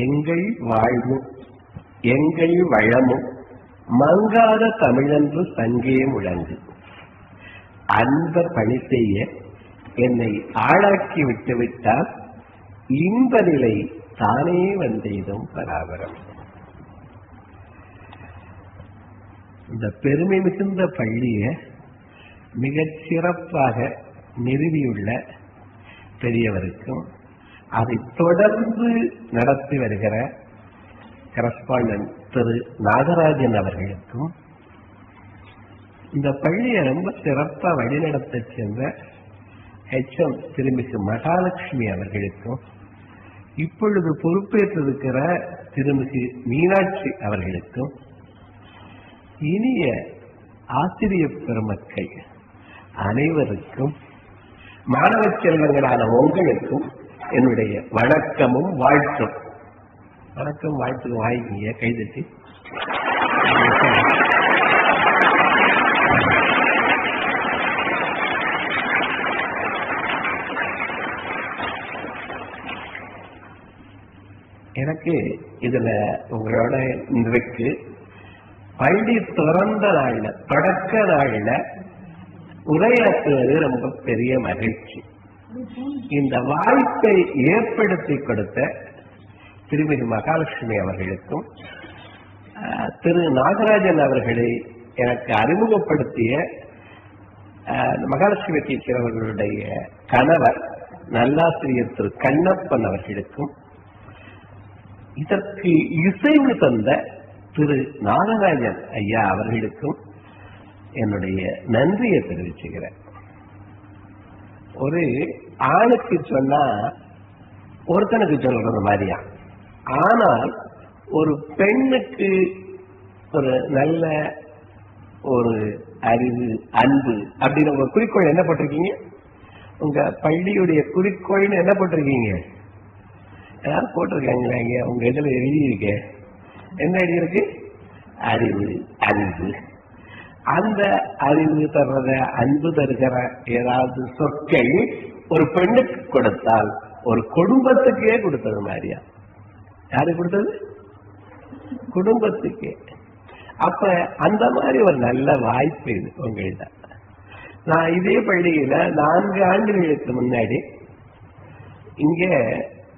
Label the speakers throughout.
Speaker 1: எங்கள் வாழ்வும் எங்கள் வளமும் மங்காத தமிழன்று சங்கே முழங்கு. அந்த பணி செய்ய என்னை ஆளாக்கி விட்டுவிட்டால் இன்ப நிலை தானே வந்தேதும் பராபரம். இந்த பெருமை மிகுந்த பள்ளியை மிகச் சிறப்பாக நிறுவியுள்ள பெரியவருக்கும் அதை தொடர்ந்து நடத்தி வருகிற கரஸ்பாண்டன்ட் திரு நாகராஜன் அவர்களுக்கும், இந்த பள்ளியை ரொம்ப சிறப்பா வழிநடத்த சென்ற HM திருமிகு மகாலட்சுமி அவர்களுக்கும், இப்பொழுது பொறுப்பேற்றிருக்கிற திருமிகு மீனாட்சி அவர்களுக்கும், இனிய ஆசிரியர் பெருமக்கள் அனைவருக்கும், மாணவ செல்வங்களான உங்களுக்கும் என்னுடைய வணக்கமும் வாழ்த்தும். வணக்கம் வாழ்த்துக்கு வாங்கிங்க கைதட்டி. எனக்கு இதுல உங்களோட இன்றைக்கு பள்ளி திறந்த நாள்ல தொடக்க நாள்ல உரையாற்றுவது ரொம்ப பெரிய மகிழ்ச்சி. இந்த வாய்ப்பை ஏற்படுத்தி கொடுத்த திருமிகு மகாலட்சுமி அவர்களுக்கும், திரு நாகராஜன் அவர்களை எனக்கு அறிமுகப்படுத்திய மகாலட்சுமி டீச்சர் அவர்களுடைய கணவர் நல்லாசிரியர் திரு கண்ணப்பன் அவர்களுக்கும், இதற்கு இசைவு தந்த திரு நாகராஜன் ஐயா அவர்களுக்கும் என்னுடைய நன்றியை தெரிவிச்சுக்கிறேன். ஒரு ஆணுக்கு சொன்னா ஒருத்தனுக்கு சொல்றது மாதிரியா, ஆனால் ஒரு பெண்ணுக்கு ஒரு நல்ல ஒரு அறிவு அன்பு அப்படின்னு உங்க குறிக்கோள் என்ன போட்டிருக்கீங்க? உங்க பள்ளியுடைய குறிக்கோள்னு என்ன போட்டிருக்கீங்க? யாரும் போட்டிருக்காங்களா? இங்க உங்க இதுல எழுதியிருக்க என்ன எழுதியிருக்கு? அறிவு அன்பு. அந்த அறிவு தர்றத அன்பு தருகிற ஏதாவது சொற்கள் ஒரு பெண்ணுக்கு கொடுத்தால் ஒரு குடும்பத்துக்கே கொடுத்தது மாதிரியா? யாரு கொடுத்தது? குடும்பத்துக்கே. அப்ப அந்த மாதிரி ஒரு நல்ல வாய்ப்பு இது உங்கள்கிட்ட. நான் இதே பள்ளியில 4 ஆண்டுகளுக்கு முன்னாடி இங்க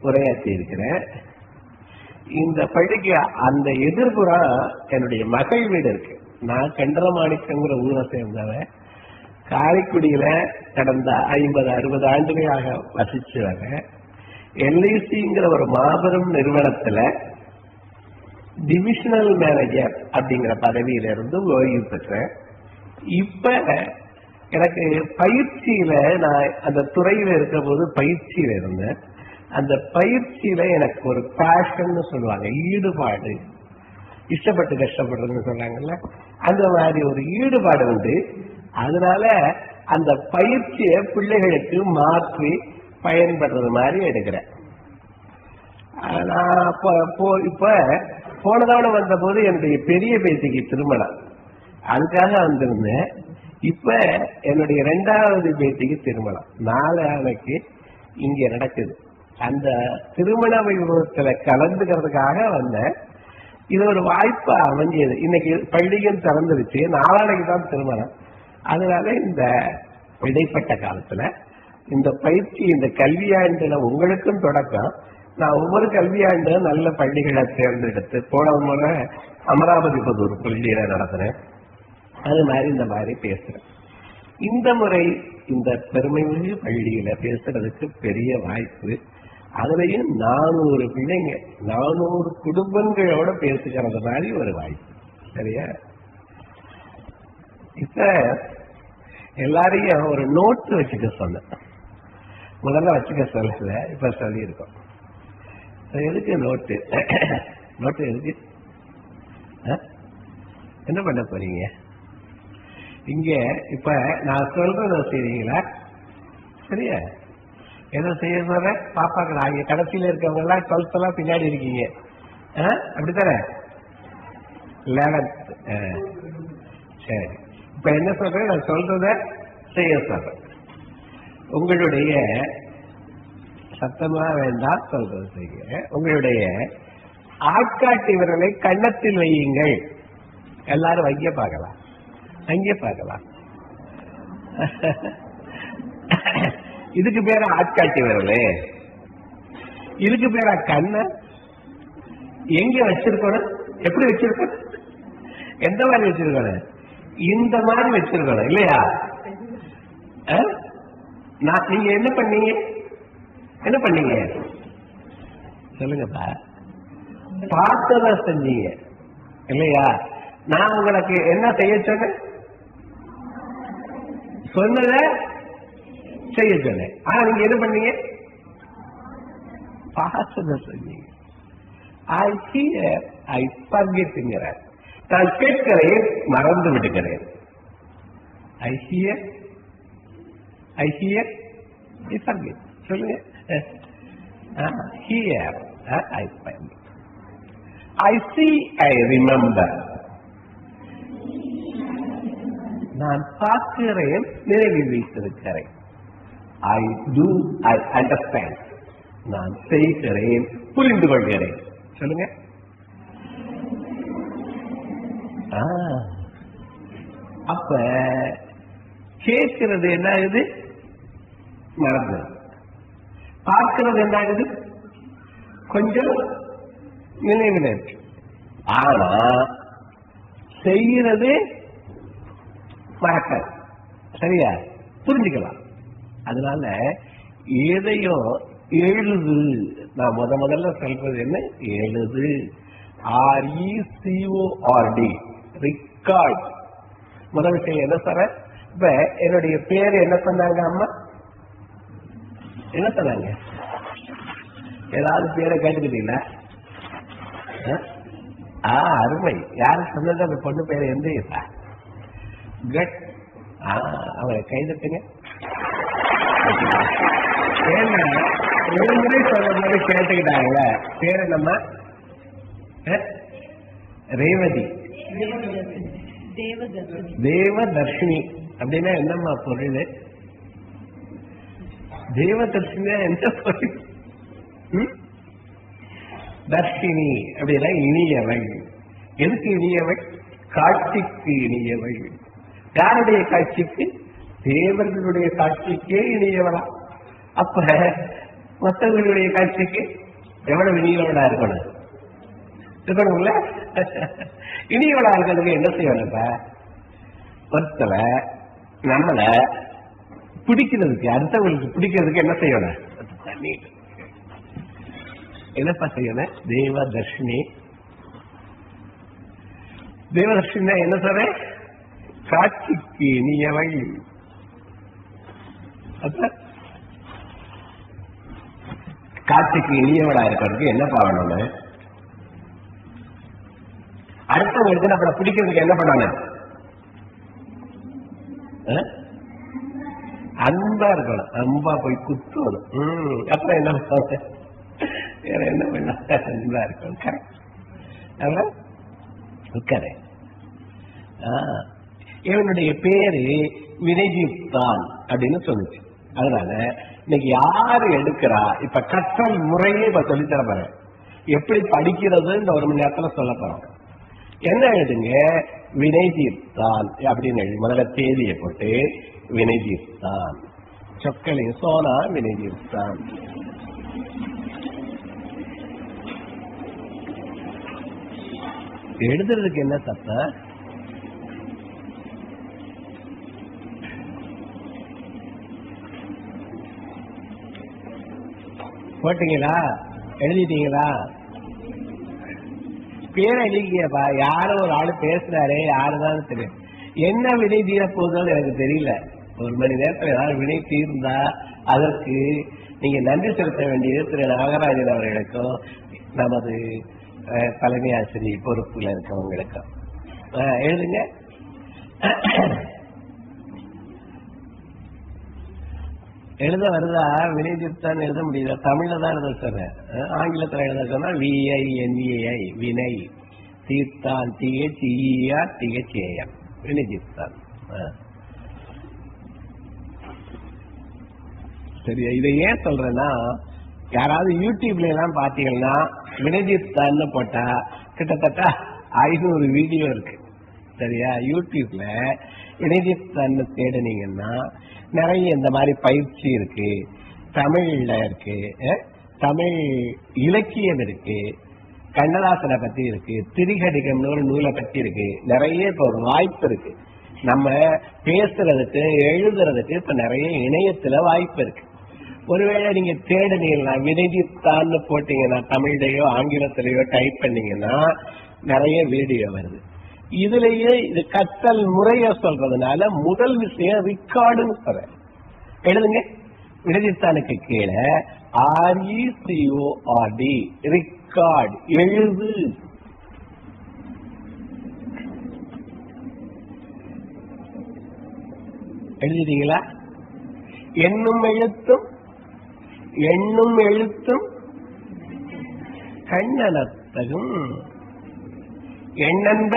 Speaker 1: உரையாற்றி இருக்கிறேன். இந்த பள்ளிக்கு அந்த எதிர்ப்புறம் என்னுடைய மகள் வீடு இருக்கு. நான் கண்டரமாணிக்கங்கிற ஊரை சேர்ந்தவன். காரைக்குடியில கடந்த 50-60 ஆண்டுகளாக வசிச்சு வரேன். LICங்கிற ஒரு மாபெரும் நிறுவனத்துல டிவிஷனல் மேனேஜர் அப்படிங்கிற பதவியில இருந்து ஓய்வு பெற்றேன். இப்ப எனக்கு பயிற்சியில நான் அந்த துறையில இருக்கிற போது பயிற்சியில இருந்தேன். அந்த பயிற்சியில எனக்கு ஒரு பேஷன் சொல்லுவாங்க, ஈடுபாடு, இஷ்டப்பட்டு கஷ்டப்படுறதுன்னு சொல்றாங்கல்ல, அந்த மாதிரி ஒரு ஈடுபாடு உண்டு. அதனால அந்த பயிற்சியை பிள்ளைகளுக்கு மாற்றி பயன்படுறது மாதிரி எடுக்கிறேன். நான் இப்ப போன தவணை வந்த போது என்னுடைய பெரிய பேத்திக்கு திருமணம், அதுக்காக வந்திருந்தேன். இப்ப என்னுடைய 2வது பேத்திக்கு திருமணம் நாளைக்கு இங்க நடக்குது. அந்த திருமண வைபவத்துல கலந்துக்கிறதுக்காக வந்தேன். இது ஒரு வாய்ப்பா அமைஞ்சது. இன்னைக்கு பள்ளியும் திறந்துருச்சு, நாளைக்கு தான் திருமணம். அதனால இந்த இடைப்பட்ட காலத்துல இந்த பயிற்சி, இந்த கல்வியாண்டுல உங்களுக்கும் தொடக்கம். நான் ஒவ்வொரு கல்வியாண்டும் நல்ல பள்ளிகளை தேர்ந்தெடுத்து, போன முறை அமராவதி புதூர் பள்ளியில நடத்துறேன். அது மாதிரி இந்த மாதிரி பேசுறேன். இந்த முறை இந்த பெருமைமிகு பள்ளியில பேசுறதுக்கு பெரிய வாய்ப்பு. அதுலயும் 400 பிள்ளைங்க, 400 குடும்பங்களோட பேசுகிறது மாதிரி ஒரு வாய்ப்பு. சரியா? இப்ப எல்லாரையும் ஒரு நோட்டு வச்சுக்க சொன்னேன். முதல்ல வச்சுக்க சொல்லல, இப்ப சொல்லி இருக்கோம். எதுக்கு நோட்டு? நோட்டு எதுக்கு? என்ன பண்ண போறீங்க இங்க? இப்ப நான் சொல்றத செய்றீங்களா? சரியா? எதை செய்ய சொல்ற? பாப்பாக்கு நாங்க கடைசியில இருக்கவங்க எல்லாம் 12th எல்லாம் பின்னாடி இருக்கீங்க, அப்படித்தானே? 11th. சரி, இப்ப என்ன சொல்றேன்? நான் சொல்றத செய்ய சொல்றேன். உங்களுடைய சத்தமா வேண்டாம், சொல்றது செய்யுங்க. உங்களுடைய ஆட்காட்டி விரலை கன்னத்தில் வையுங்கள். எல்லாரும் வைக்க பார்க்கலாம், அங்கே பார்க்கலாம். இதுக்கு பேர ஆட்காட்டி விரலே, இதுக்கு பேர கண்ண. எங்க வச்சிருக்கணும், எப்படி வச்சிருக்கணும், எந்த மாதிரி வச்சிருக்கணும், இந்த மாதிரி வச்சிருக்கணும் இல்லையா? நீங்க என்ன பண்ணீங்க, என்ன பண்ணீங்க சொல்லுங்கப்பா? பார்த்தத செஞ்சீங்க இல்லையா? நான் உங்களுக்கு என்ன செய்ய சொன்னேன், சொன்னத செய்ய சொன்னேன். ஆனா நீங்க என்ன பண்ணீங்க, பார்த்தத செஞ்சீங்க. I hear, I forget. நான் கேட்கிறேன், மறந்து விடுகிறேன். I hear, I forget. சொல்லுங்க. Hear, I forget. I see, I remember. நான் பார்க்கிறேன், நினைவில் வைத்திருக்கிறேன். I do, I understand. நான் செய்கிறேன், புரிந்து கொள்கிறேன். சொல்லுங்க. அப்ப கேட்கிறது என்ன ஆகுது, மறந்து. பார்க்கிறது என்ன ஆகுது, கொஞ்சம் நினைவில் இருக்கு. ஆனா செய்கிறது மறக்க, சரியா? புரிஞ்சுக்கலாம். அதனால எதையும் எழுது. நான் முதல்ல சொல்றது என்ன, எழுது. RECORD, record. முதல் விஷயம் என்ன சொல்ற, இப்ப என்னுடைய பேரு என்ன சொன்னாங்க அம்மா, என்ன சொன்னாங்க? ஏதாவது பேரை கேட்டுக்கிட்டீங்களா? அருமை. யாரு சொன்னது, அந்த பொண்ணு பேரு எந்த கட்? அவரை கைதட்டுங்க. ஏன்னா ஒரு முறை சொல்ற மாதிரி கேட்டுக்கிட்டாங்க. பேரு நம்ம ரேவதி, தேவதர்ஷினி. அப்படின்னா என்னம்மா பொருள்? தேவதர்ஷினி என்ன பொருள்? தர்ஷினி அப்படின்னா இனியவை. எதுக்கு இனியவை? காட்சிக்கு இனியவை. யாருடைய காட்சிக்கு? தேவர்களுடைய காட்சிக்கே இனியவளா. அப்ப மற்றவர்களுடைய காட்சிக்கு எவ்வளவு இனியவளா இருக்கணும்ல? இனியவளா இருக்கிறதுக்கு என்ன செய்யணும்ப்ப? ஒருத்தவ நம்மள பிடிக்கிறதுக்கு, அடுத்தவங்களுக்கு பிடிக்கிறதுக்கு என்ன செய்யணும்? என்னப்பா செய்யணும்? தேவதர்ஷினி. தேவதர்ஷினா என்ன சொல்ற? காட்சிக்கு இனியவை. காட்சிக்கு இனியவளா இருக்கிறதுக்கு என்ன பண்ணணும்னு, அடுத்தவங்க எடுத்து நம்மளை பிடிக்கிறதுக்கு என்ன பண்ணணும்? அன்பா இருக்கணும். அன்பா போய் குத்துவணும். அப்புறம் என்ன பண்ண, வேற என்ன பண்ண? அன்பா இருக்கணும். கரெக்ட். இவனுடைய பேரு வினய்தான் அப்படின்னு சொல்லுச்சு. அதனால இன்னைக்கு யாரு எடுக்கிறா, இப்ப கற்றல் முறையே இப்ப சொல்லித்தர போறேன். எப்படி படிக்கிறது இந்த 1 மணி நேரத்துல சொல்ல போறோம். என்ன எழுதுங்க, வினய்தான் அப்படின்னு எழுதி முதல்ல தேதியை போட்டு வினய்தான். சொற்களை சோனா வினய்தான். எழுதுறதுக்கு என்ன சத்தம்? போட்டீங்களா? எழுதிட்டீங்களா? பேரை எழுதிக்கப்பா. யாரும் ஒரு ஆளு பேசுறாரு, யாருதான் தெரியும். என்ன வினை தீர போகுதுன்னு எனக்கு தெரியல. 1 மணி நேரத்தில் ஏதாவது வினை தீர்ந்தா அதற்கு நீங்க நன்றி செலுத்த வேண்டியது திரு நாகராஜன் அவர்களுக்கும் நமது தலைமை ஆசிரியர் பொறுப்புல இருக்கவங்களுக்கும். எழுதுங்க. எழுத வருதா? வினைதான் எழுத முடியுதா? தமிழ்ல தான் எழுத சொல்றேன். ஆங்கிலத்தில் எழுத சொன்னா VINEI, வினை. தீர்த்தான், THER, THAM, வினைஜித்தான். சரியா? இதை ஏன் சொல்றேன்னா, யாராவது யூடியூப்ல எல்லாம் பாத்தீங்கன்னா வினஜித்தான் போட்டா கிட்டத்தட்ட 500 வீடியோ இருக்கு. சரியா? யூடியூப்ல வினஜித்தான் தேடினீங்கன்னா நிறைய இந்த மாதிரி பயிற்சி இருக்கு, தமிழ்ல இருக்கு, தமிழ் இலக்கியம் இருக்கு, கண்ணதாசனை பத்தி இருக்கு, திரிகடிகம்னு ஒரு நூலை பத்தி இருக்கு. நிறைய இப்ப ஒரு வாய்ப்பு இருக்கு. நம்ம பேசுறதுக்கு எழுதுறதுக்கு இப்ப நிறைய இணையத்துல வாய்ப்பு இருக்கு. ஒருவேளை நீங்க தேடினீங்கன்னா வினஜித்தான்னு போட்டீங்கன்னா தமிழ்லையோ ஆங்கிலத்திலேயோ டைப் பண்ணீங்கன்னா நிறைய வீடியோ வருது. இதுலயே இது கற்றல் முறைய சொல்றதுனால முதல் விஷயம் ரிக்கார்டுன்னு சொல்றேன். எழுதுங்க. வினஜித்தானுக்கு கீழே RECORD ரிக்கார்டு, எழுது. எழுதிட்டீங்களா? எண்ணும் எழுத்தும் கண்ணனத்தகும் எண்ணென்ப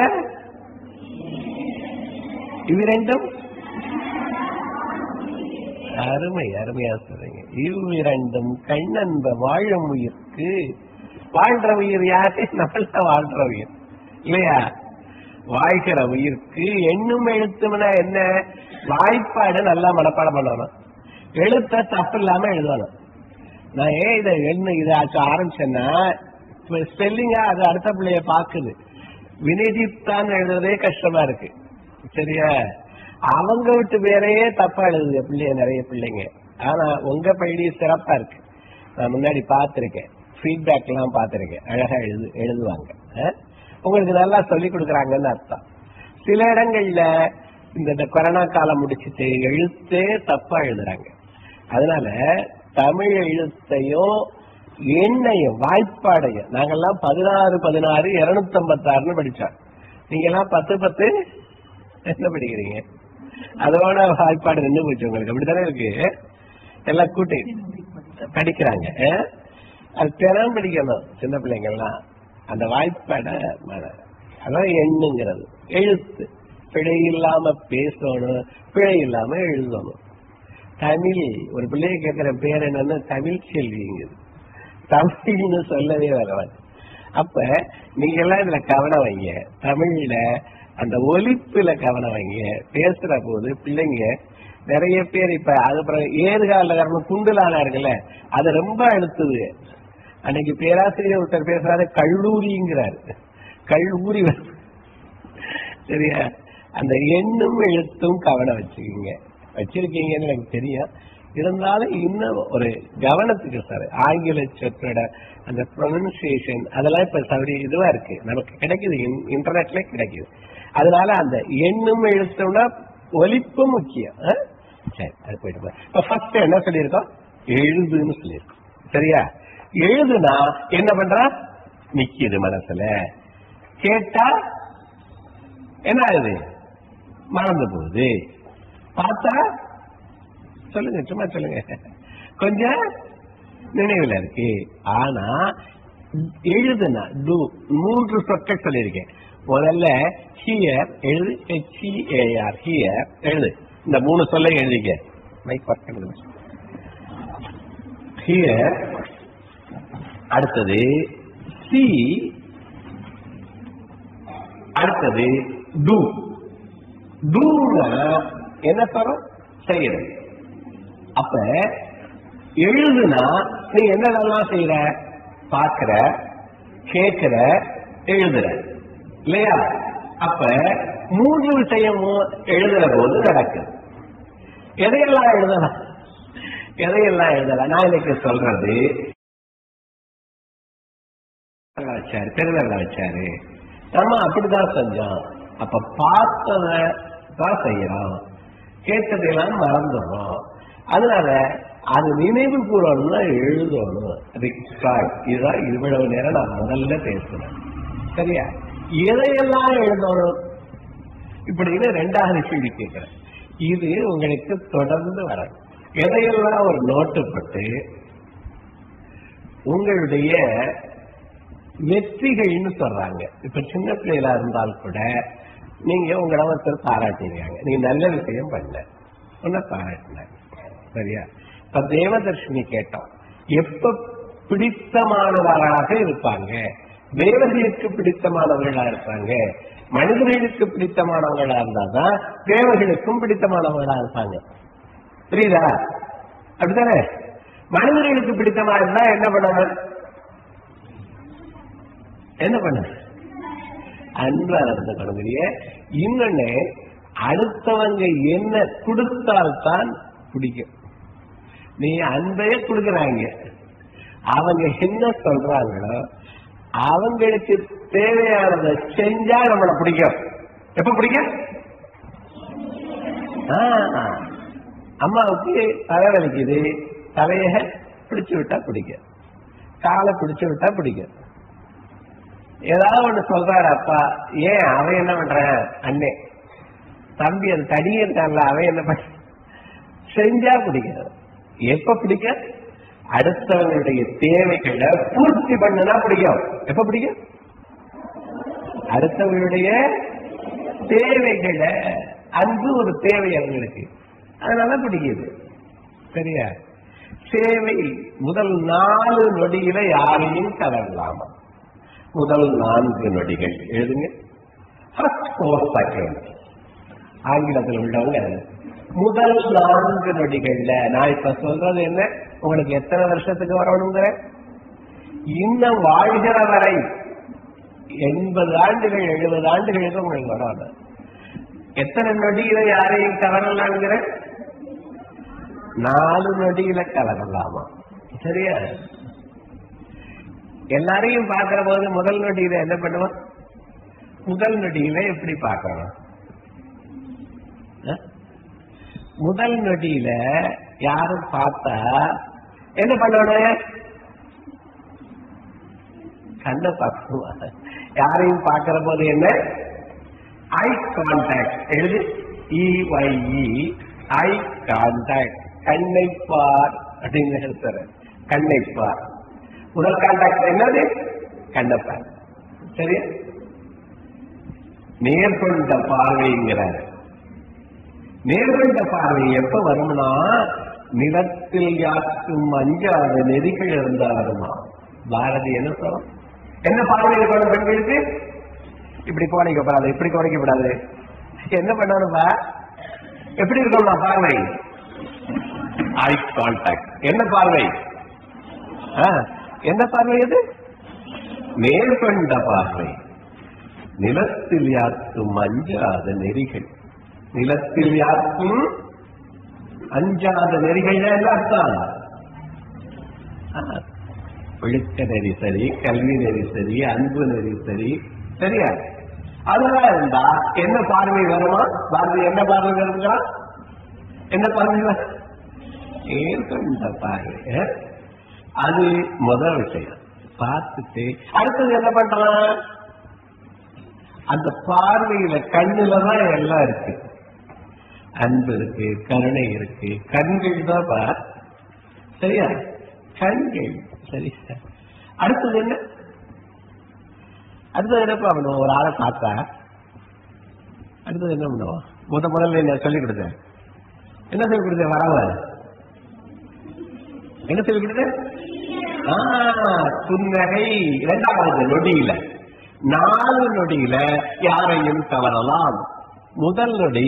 Speaker 1: இவ்விரண்டும் அருமையா சொல்றீங்க. இவ்விரண்டும் கண்ணன்ப வாழும் உயிர்க்கு. வாழ்ற உயிர் யாரு? நம்மள வாழ்ற உயிர் இல்லையா? வாழ்கிற உயிர்க்கு எண்ணும் எழுத்தும்னா என்ன? வாய்ப்பாடு நல்லா மனப்பாடம் பண்ணணும், எழுத்த தப்பு இல்லாம எழுதணும். நான் இதை ஆரம்பிச்சேன்னா ஸ்பெல்லிங்கா அது அடுத்த பிள்ளைய பாக்குது. வினஜித்தான் எழுதுறதே கஷ்டமா இருக்கு. சரியா? அவங்க விட்டு வேறையே தப்பா எழுதுது பிள்ளைய, நிறைய பிள்ளைங்க. ஆனா உங்க பள்ளி சிறப்பா இருக்கு. நான் முன்னாடி பாத்திருக்கேன், ஃபீட்பேக் எல்லாம் பாத்திருக்கேன். அழகா எழுதுவாங்க. உங்களுக்கு நல்லா சொல்லி கொடுக்குறாங்கன்னு அர்த்தம். சில இடங்கள்ல இந்த கொரோனா காலம் முடிச்சுட்டு எழுத்தே தப்பா எழுதுறாங்க. அதனால தமிழ் எழுத்தையும் எண்ணையும் வாய்ப்பாடையும் நாங்கெல்லாம் 16 256 படிச்சோம். நீங்க எல்லாம் 10 என்ன படிக்கிறீங்க? அதோட வாய்ப்பாடு நின்று போச்சு உங்களுக்கு. அப்படித்தானே இருக்கு? எல்லாம் கூட்டி படிக்கிறாங்க. அது தினம் படிக்கணும் சின்ன பிள்ளைங்கள்லாம். அந்த வாய்ப்பாட அதான் எண்ணுங்கிறது. எழுத்து பிழை இல்லாம பேசணும், பிழை இல்லாம எழுதணும். தமிழ் ஒரு பிள்ளைய கேட்கிற பேர் என்னன்னா தமிழ் செல்விங்குது. தமிழ்னு சொல்லவே வரவாது. அப்ப நீங்க எல்லாம் இதுல கவனம் வைங்க. தமிழ்ல அந்த ஒலிப்புல கவனம் வைங்க. பேசுற போது பிள்ளைங்க நிறைய பேர் இப்ப அது ஏறுகால காரணம் குண்டுலான இருக்குல்ல, அது ரொம்ப அழுத்துது. அன்னைக்கு பேராசிரியர் ஒருத்தர் பேசுறாரு, கல்லூரிங்கிறாரு. கல்லூரி சரியா? அந்த எண்ணும் எழுத்தும் கவனம் வச்சிருக்கீங்கன்னு எனக்கு தெரியும். இருந்தாலும் இன்னும் ஒரு கவனத்துக்கு சார், ஆங்கில சொற்றோட அந்த ப்ரொனன்சியேஷன் அதெல்லாம் இப்ப இதுவா இருக்கு, நமக்கு கிடைக்குது, இன்டர்நெட்ல கிடைக்குது. அதனால அந்த எண்ணும் எழுத்தோம்னா ஒலிப்பு முக்கியம். சரி, அது போயிட்டு இப்ப ஃபர்ஸ்ட் என்ன சொல்லியிருக்கோம்? எழுதுன்னு சொல்லியிருக்கோம். சரியா? எழுதுனா என்ன பண்றா? நிக்குது மனசுல. கேட்டா என்ன ஆகுது? மறந்து போகுது. பார்த்தா சொல்லுங்க, சும்மா சொல்லுங்க, கொஞ்சம் நினைவுல இருக்கு. ஆனா எழுதுனா 3 சொற்கள் சொல்லியிருக்கேன். முதல்ல ஹியர் எழுது, HEAR ஹியர் எழுது. இந்த 3 சொல்ல எழுதிக்க. ஹியர். அடுத்தது சி. அடுத்தது டூ. டூன்னா என்ன சொல்றோம்? செய்யறது. அப்ப எழுதுனா நீ என்னெல்லாம் செய்யற? பாக்குற, கேட்கிற, எழுதுற இல்லையா? அப்ப 3 விஷயமும் எழுதுற போது நடக்குது. எதையெல்லாம் எழுதலாம்? நான் இன்னைக்கு சொல்றது வச்சாரு, பெருநல்ல வச்சாரு, நம்ம அப்படிதான் செஞ்சோம். அப்ப பார்த்ததான் செய்யறோம், கேட்டதெல்லாம் மறந்துடும். அதனால அது நினைவு கூறணும்னா எழுதணும். இதுதான் இவ்வளவு நேரம் நான் முதல்ல பேசுறேன். சரியா? எதையெல்லாம் எழுதணும் இப்படின்னு 2வது கேள்வி கேட்கிறேன். இது உங்களுக்கு தொடர்ந்து வரும். எதையெல்லாம் ஒரு நோட்டு போட்டு உங்களுடைய வெற்றிகள்னு சொல்றாங்க. இப்ப சின்ன பிள்ளைகளா இருந்தால் கூட நீங்க உங்களை ஒருத்தர் பாராட்டிருக்காங்க, நீங்க நல்ல விஷயம் பண்ண உன்ன பாராட்டினாங்க. சரியா? இப்ப தேவதர்ஷினி கேட்டோம், எப்ப பிடித்தமானவர்களாக இருப்பாங்க, தேவர்களுக்கு பிடித்தமானவர்களா இருப்பாங்க. மனிதர்களுக்கு பிடித்தமானவர்களா இருந்தாதான் தேவர்களுக்கும் பிடித்தமானவர்களா இருப்பாங்க. புரியுதா? அப்படித்தானே? மனிதர்களுக்கு பிடித்தமா இருந்தா என்ன பண்ணணும்? என்ன பண்ண? அன்பா நடந்துக்கணும். இன்னொன்னு, அடுத்தவங்க என்ன கொடுத்தால்தான் பிடிக்கும். நீ அன்பையே கொடுக்குறாங்க, அவங்க என்ன சொல்றாங்களோ அவங்களுக்கு தேவையானதை செஞ்சா நம்மளை பிடிக்கும். எப்ப பிடிக்கும்? அம்மாவுக்கு தலை வலிக்குது, தலைய பிடிச்சு விட்டா பிடிக்கும், காலை பிடிச்சு விட்டா பிடிக்கும். ஏதாவது ஒண்ணு சொல்றாரு அப்பா, ஏன் அவன் என்ன பண்றான்? அண்ணே தம்பி அது தடியே இருக்கான்ல, அவன் என்ன பண்ண செஞ்சா பிடிக்கும். எப்ப பிடிக்கும்? அடுத்தவங்களுடைய தேவைகளை பூர்த்தி பண்ணனா பிடிக்கும். எப்ப பிடிக்கும்? அடுத்தவங்களுடைய தேவைகளை. அன்பு ஒரு தேவை அவங்களுக்கு, அதனால பிடிக்குது. சரியா? சேவை முதல் 4 நொடியில யாரையும் கவரலாமா? முதல் 4 நொடிகள் எழுதுங்க. ஆங்கிலத்தில் உள்ளவங்க முதல் 4 நொடிகள்ல நான் இப்ப சொல்றது என்ன, உங்களுக்கு எத்தனை வருஷத்துக்கு வரணுங்கிற, இன்னும் வாழ்கிற வரை 80 ஆண்டுகள் 70 ஆண்டுகளுக்கு உங்களுக்கு வரணும். எத்தனை நொடியில யாரையும் கவரலாங்கிற? 4 நொடியில கவரலாமா? சரியா? எல்லாரையும் பார்க்கிற போது முதல் நொடியில என்ன பண்ணுவோம்? முதல் நொடியில எப்படி பார்க்கணும்? முதல் நொடியில யாரும் பார்த்தா என்ன பண்ணணும்? கண்ணை பார்க்கணும். யாரையும் பார்க்கிற போது என்ன? ஐ கான்டாக்ட் எழுது. EYE ஐ கான்டாக்ட், கண்ணை பார் அப்படின்னு எழுதுற. கண்ணை பார். முதல் கான்டாக்ட் என்னது? கண்ணப்பார். சரியா? நேர்கொண்ட பார்வைங்கிறார். நேர்கொண்ட பார்வை எப்ப வரும்னா, நிலத்தில் யாருக்கும் அஞ்சாத நெறிகள் இருந்தா வருமா? பாரதி என்ன சொல்லும்? என்ன பார்வை இருக்கணும் பெண்களுக்கு? இப்படி கோடைக்கப்படாது, இப்படி கோடைக்கப்படாது. என்ன பண்ணணும்பா? எப்படி இருக்கணும்னா பார்வை? Eye contact. என்ன பார்வை? என்ன பார்வை? அது நேர்கொண்ட பார்வை. நிலத்தில் யாருக்கும் அஞ்சாத நெறிகள். நிலத்தில் யாருக்கும் அஞ்சாத நெறிகள் எல்லாம் ஒழுக்க நெறி சரி, கல்வி நெறி சரி, அன்பு நெறி சரி. சரியா? அதெல்லாம் இருந்தா என்ன பார்வை வருமா? பாரதி என்ன பார்வை வருங்களா? என்ன பார்வை? நேர்கொண்ட பார்வை. அது முதல் விஷயம். பார்த்துட்டு அடுத்தது என்ன பண்றான்? அந்த பார்வையில கண்ணுலதான் எல்லாம் இருக்கு. அன்பு இருக்கு, கருணை இருக்கு. கண்கள் தான் பார். சரியா? கண்கள். சரி. அடுத்தது என்ன? அடுத்தது என்ன பண்ணுவோம்? ஒரு ஆளை பார்த்தா அடுத்தது என்ன பண்ணுவோம்? முதல்ல என்ன சொல்லிக் கொடுத்தேன்? என்ன சொல்லிக் கொடுத்தேன்? வரவ என்ன சொல்லிக் கொடுத்தேன்? புன்னகை. 2வது நொடியில. 4 நொடியில யாரையும் கவரலாம். முதல் நொடி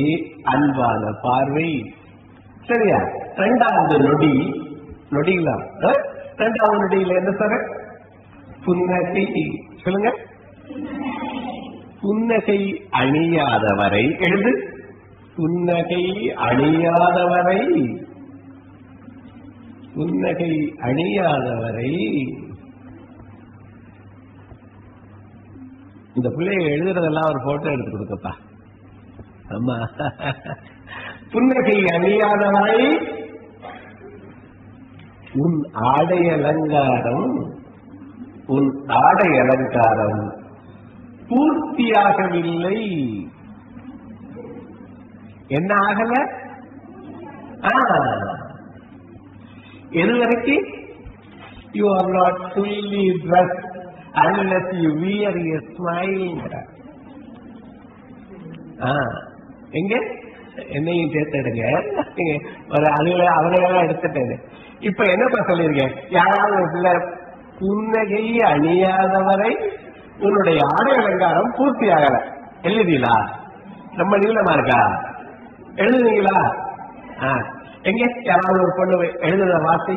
Speaker 1: அன்பான பார்வை. சரியா? 2வது நொடி நொடியில 2வது நொடியில என்ன சொல்ற? புன்னகை. சொல்லுங்க. புன்னகை அணியாதவரை எழுது. புன்னகை அணியாதவரை. புன்னகை அணியாதவரை. இந்த பிள்ளைய எழுதுறதெல்லாம் ஒரு போட்டோ எடுத்து கொடுக்கப்பா. ஆமா. புன்னகை அணியாதவரை உன் ஆடை அலங்காரம், உன் ஆடை அலங்காரம் பூர்த்தியாகவில்லை. என்ன ஆகல? எது வரைக்கும்? You are not fully dressed unless you wear a smile. எங்க என்னையும் சேர்த்துடுங்க. ஒரு அவங்களெல்லாம் எடுத்துட்டேன். இப்ப என்னப்பா சொல்லிருக்கேன்? யாராவது ஒரு பிள்ளை புன்னகை அணியாதவரை உன்னுடைய ஆடை அலங்காரம் பூர்த்தி ஆகல. எழுதிங்களா? ரொம்ப நீளமா இருக்கா? எழுதுனீங்களா? எங்க யாராவது ஒரு பொண்ணு எழுதுற வாசி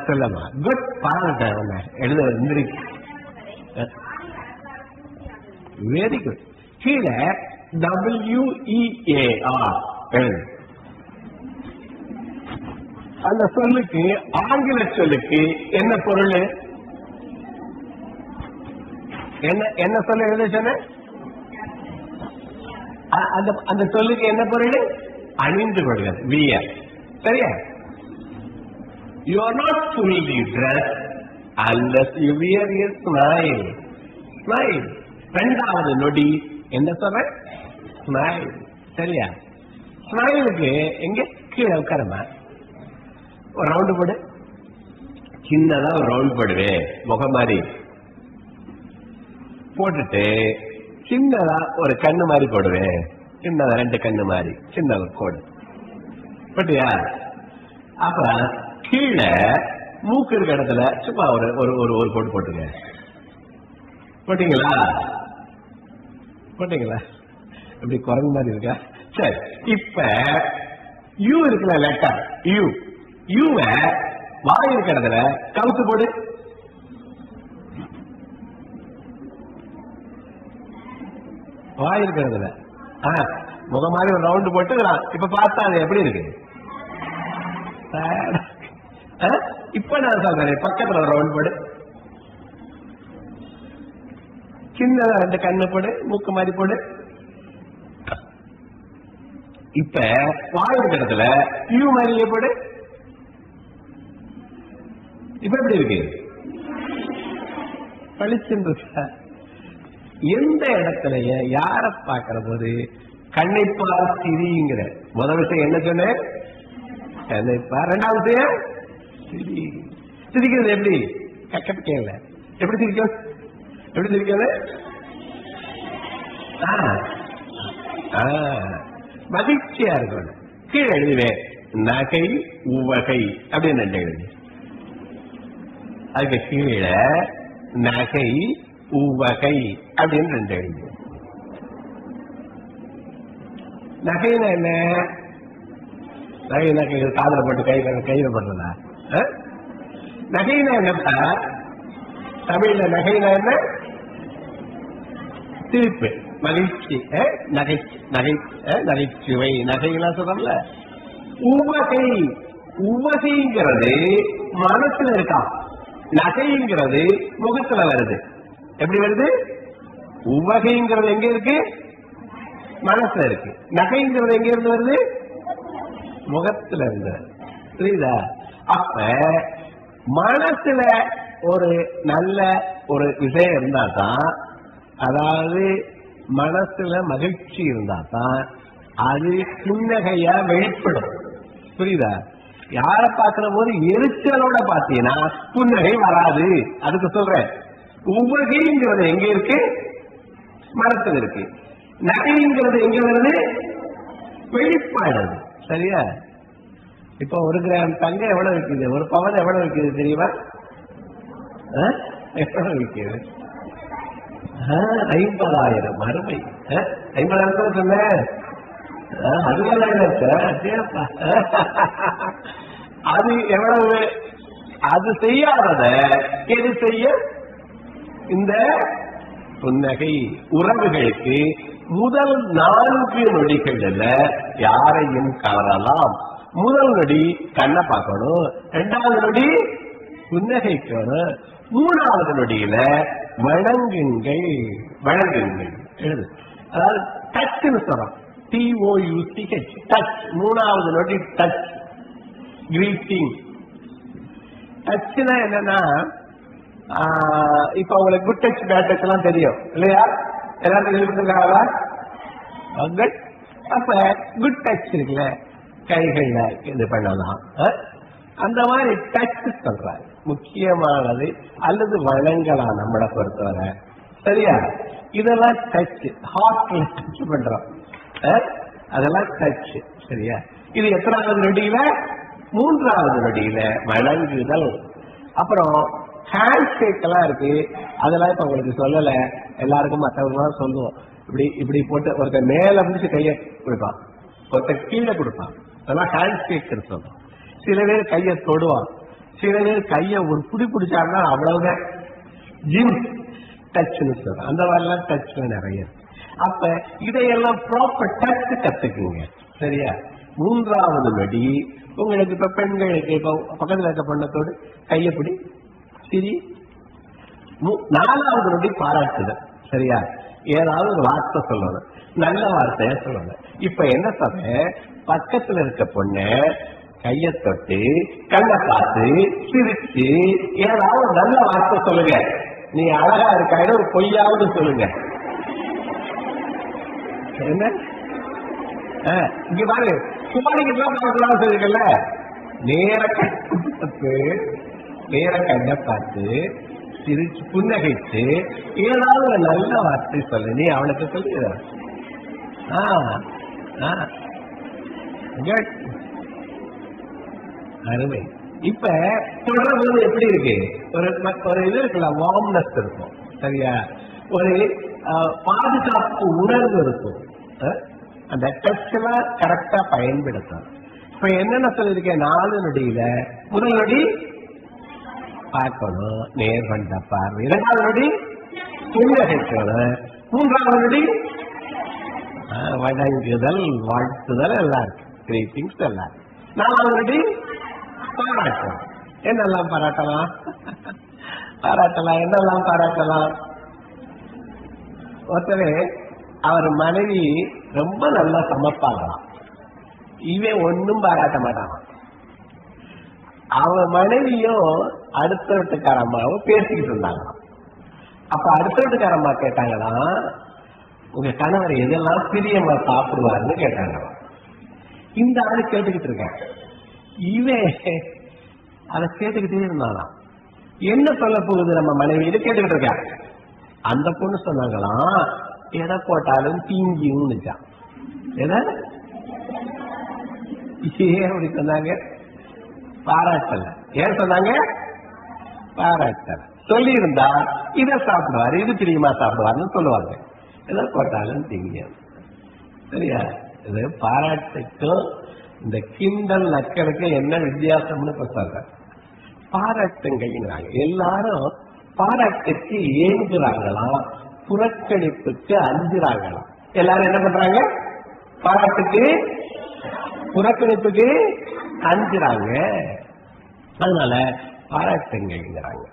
Speaker 1: சொல்லமா. குட், பாருங்க எழுத இருந்திருக்கு. Very good. கீழே WEAR எழுது. அந்த சொல்லுக்கு ஆங்கில சொல்லுக்கு என்ன பொருள்? என்ன சொல்ல எழுத சொன்ன? அந்த சொல்லுக்கு என்ன பொருள்? அணிந்து கொள்வது. வியர். சரியா? You are not fully dressed unless you wear a smile. Smile. இரண்டாவது நொடி என்ன சொல்ற? ஸ்மைல். சரியா? ஸ்மைலுக்கு எங்க கீழே உட்காரமா ஒரு ரவுண்டு போடு. சின்னதா ஒரு ரவுண்ட் போடுவேன் முகம் மாதிரி போட்டுட்டு சின்னதா ஒரு கண்ணு மாதிரி போடுவேன். சின்னதா 2 கண்ணு மாதிரி சின்ன ஒரு கோடு போட்டியா? அப்ப கீழே மூக்கு இருக்க இடத்துல சும்மா ஒரு ஒரு ஒரு கோடு போட்டுங்க. போட்டீங்களா? போட்டீங்களா? இப்படி குரங்கு மாதிரி இருக்கா? சரி, இப்ப யூ இருக்குல்ல, லெட்டர் யூ. யூவ வாய் இருக்க இடத்துல கவுத்து போடு. வாய் இருக்கிறதுல முகம் மாதிரி ஒரு ரவுண்டு போட்டு இப்ப பார்த்தா அது எப்படி இருக்கு? இப்ப நான் சொல்றேன், பக்கத்துல ஒரு ரவுண்ட் போடு. சின்னதா 2 கண்ணு போடு, மூக்கு மாதிரி போடு. இப்ப வாய் இருக்கிற இடத்துல யூ மாதிரியே போடு. இப்ப எப்படி இருக்கு? பளிச்சுன்னு. எந்த இடத்துலய யார பாக்குற போது கண்ணைப்பார் சிரிங்கிற முதல் விஷயம் என்ன சொன்ன? கண்ணைப்பார். ரெண்டாவது சிரி. சிரிக்கிறது எப்படி? கக்கல. எப்படி சிரிக்கும்? எப்படி சிரிக்கிறது? மகிழ்ச்சியா இருக்கணும். கீழே எழுதுவேன் நகை உவகை அப்படின்னு எழுது. அதுக்கு கீழே நகை உவகை அப்படின்னு 2 எழுது. நகைனா என்ன? நகை காதல போட்டு கையில பண்றதா? நகைனா என்னப்பா? தமிழ்ல நகைனா என்ன? சிரிப்பு, மகிழ்ச்சி, நகைச்சுவை, நகைலாம் சொல்றோம்ல. உவகை. உவகைங்கிறது மனசுல இருக்கா, நகைங்கிறது முகத்துல வருது. எப்படி வருது? உவகைங்கிறது எங்க இருக்கு? மனசுல இருக்கு. நகைங்கிறது எங்க இருந்து வருது? முகத்துல இருந்து. புரியுதா? அப்ப மனசுல ஒரு நல்ல ஒரு விஷயம் இருந்தா தான், அதாவது மனசுல மகிழ்ச்சி இருந்தா தான் அது புன்னகையா வெளிப்படும். புரியுதா? யார பாக்குற போது எரிச்சலோட பாத்தீங்கன்னா புன்னகை வராது. அதுக்கு சொல்றேன், உவகைங்கிறது எங்க இருக்கு? மனசுல இருக்கு. நகைங்கிறது எங்க வருது? வெளிப்பாடு. சரியா? இப்ப 1 கிராம் தங்கம் எவ்வளவு இருக்குது? 1 பவன் எவ்வளவு இருக்குது தெரியுமா? எவ்வளவு இருக்குது? 50,000. அருமை. 50,000 சொன்ன 60,000. அது எவ்வளவு? அது செய்யாதத எது செய்ய? இந்த புன்னகை. உறவுகளுக்கு முதல் 4 நொடிகள்ல யாரையும் கவரலாம். முதல் நொடி கண்ணை பார்க்கணும், 2வது நொடி புன்னகைக்கணும், 3வது நொடியில வணங்குங்கள். வணங்குங்கள் எழுது. அதாவது டச்னு சொல்றோம். TOUCH. டச். 3வது நொடி டச். கிரீட்டிங். டச்னா என்னன்னா, இப்ப உங்களுக்கு குட் டச் பேட் டச் எல்லாம் தெரியும் இல்லையா? எல்லாரும் சொல்லிருக்காங்களா? அப்ப குட் டச் இருக்குல்ல, கைகள்ல இது பண்ணலாம். அந்த மாதிரி டச் சொல்றாங்க முக்கியமானது. அல்லது வளங்கலாம் நம்மளை பொறுத்தவரை. சரியா? இதெல்லாம் டச். ஹார்ட்ல டச் பண்றோம், அதெல்லாம் டச். சரியா? இது எத்தனாவது நொடியில? 3வது நொடியில வணங்குதல். அப்புறம் ஹேண்ட் ஷேக் எல்லாம் இருக்கு, அதெல்லாம் இப்ப உங்களுக்கு சொல்லல, எல்லாருக்கும் மற்றவங்க சொல்லுவோம். இப்படி இப்படி போட்டு ஒருத்தர் மேல பிடிச்சு கையை கொடுப்பான், ஒருத்தர் கீழே கொடுப்பான், அதெல்லாம் ஹேண்ட் ஷேக் சொல்லுவோம். சில பேர் கையை தொடுவான், சில பேர் கையை ஒரு புடி பிடிச்சாருன்னா அவ்வளவுதான் ஜிம் டச்னு சொல்றோம். அந்த மாதிரிலாம் டச் நிறைய இருக்கு. அப்ப இதையெல்லாம் ப்ராப்பர் டச் கத்துக்குங்க. சரியா? மூன்றாவது நொடி உங்களுக்கு இப்ப பெண்களுக்கு இப்ப பக்கத்துல இருக்க பெண்ணத்தோடு கையப்பிடி சிரி. நாலாவது நொடி பாராட்டுதல். சரியா? ஏதாவது ஒரு வார்த்தை சொல்லணும், நல்ல வார்த்தைய சொல்லணும். இப்ப என்ன சொல்ற, பக்கத்துல இருக்க பொண்ணு கைய தொட்டு கண்ணை பார்த்து சிரிச்சு ஏதாவது நல்ல வார்த்தை சொல்லுங்க. நீ அழகா இருக்காயிட ஒரு பொய்யாவது சொல்லுங்க. என்ன இங்க பாரு, சுமாரிக்கெல்லாம் சொல்லிருக்கல, நேர கண்ணை பார்த்து சிரிச்சு புன்னகைச்சு ஏதாவது ஒரு நல்ல வார்த்தை சொல்லு. நீ அவளுக்கு சொல்லு. அருமை. இப்ப தொடர்பு எப்படி இருக்கு, ஒரு இது இருக்குல்ல, வார்ம்னஸ் இருக்கும். சரியா? ஒரு பாதுகாப்பு உணர்வு இருக்கும். அந்த டச் எல்லாம் கரெக்டா பயன்படுத்தும். இப்ப என்னென்ன சொல்லிருக்கேன், 4 நொடியில முதல் நொடி பார்க்கணும், நேர் கொண்ட பார்வை. 2வது நொடி புன்னகைக்கணும். 3வது நொடி வணங்குதல், வாழ்த்துதல் எல்லாம் இருக்கு, கிரீட்டிங்ஸ் எல்லாம் இருக்கு. 4வது நொடி பாராட்டலாம். என்னெல்லாம் பாராட்டலாம்? என்னெல்லாம் பாராட்டலாம்? ஒருத்தர் அவர் மனைவி ரொம்ப நல்லா சமைப்பாங்களாம், இவன் ஒன்னும் பாராட்ட மாட்டான். அவன் மனைவியும் அடுத்த வீட்டுக்காரம்மாவும் பேசிக்கிட்டு இருந்தாங்களாம். அப்ப அடுத்த வீட்டுக்காரம்மா கேட்டாங்களாம், உங்க கணவர் எதெல்லாம் பிரியமா சாப்பிடுவாருன்னு கேட்டாங்களாம். இந்த ஆளு கேட்டுக்கிட்டு இருக்கேன், இவன் அதை கேட்டுக்கிட்டே இருந்தாலாம். என்ன சொல்ல போகுது நம்ம மனைவி, இது கேட்டுக்கிட்டு இருக்க. அந்த பொண்ணு சொன்னாங்களாம், எதை போட்டாலும் தீங்கியும். எதை ஏன் அப்படி சொன்னாங்க? பாராட்டல. ஏன் சொன்னாங்க? பாராட்டல. சொல்லி இருந்தா இதை சாப்பிடுவாரு, இது பிரியமா சாப்பிடுவாருன்னு சொல்லுவாங்க. எதை போட்டாலும் தீங்கியும். சரியா? இது பாராட்டுக்கும் இந்த கிண்டல் நக்கலுக்கு என்ன வித்தியாசம்னு சொல்ற. பாராட்டுங்கிறாங்க. எல்லாரும் பாராட்டுக்கு ஏங்குறாங்களாம், புறக்கணிப்புக்கு அஞ்சுறாங்களாம். எல்லாரும் என்ன பண்றாங்க? பாராட்டுக்கு புறக்கணிப்புக்கு அஞ்சுறாங்க. அதனால பாராட்டுங்கிறாங்க.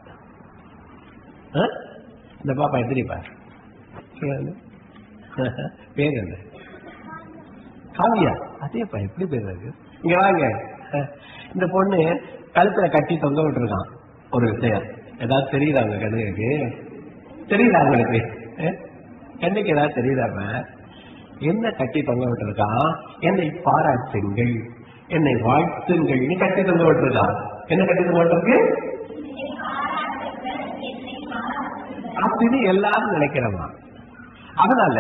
Speaker 1: இந்த பாப்பா எப்படிப்பா பேர் என்ன? காவியா. அதேப்பா எப்படி பேர் இருக்கு? இங்க வாங்க. இந்த பொண்ணு கழுத்துல கட்டி தொங்க விட்டுருக்கான். ஒரு விஷயம் ஏதாவது தெரியுதா உங்க கண்ணுக்கு? தெரியுதா உங்களுக்கு? கண்ணுக்கு ஏதாவது தெரியுதாம? என்ன கட்டி தொங்க விட்டுருக்கான்? என்னை பாராட்டுங்கள், என்னை வாழ்த்துங்கள் கட்டி தொங்க விட்டுருக்கான். என்ன கட்டி தொங்க விட்டுருக்கு? அப்படின்னு எல்லாரும் நினைக்கிறோமா? அதனால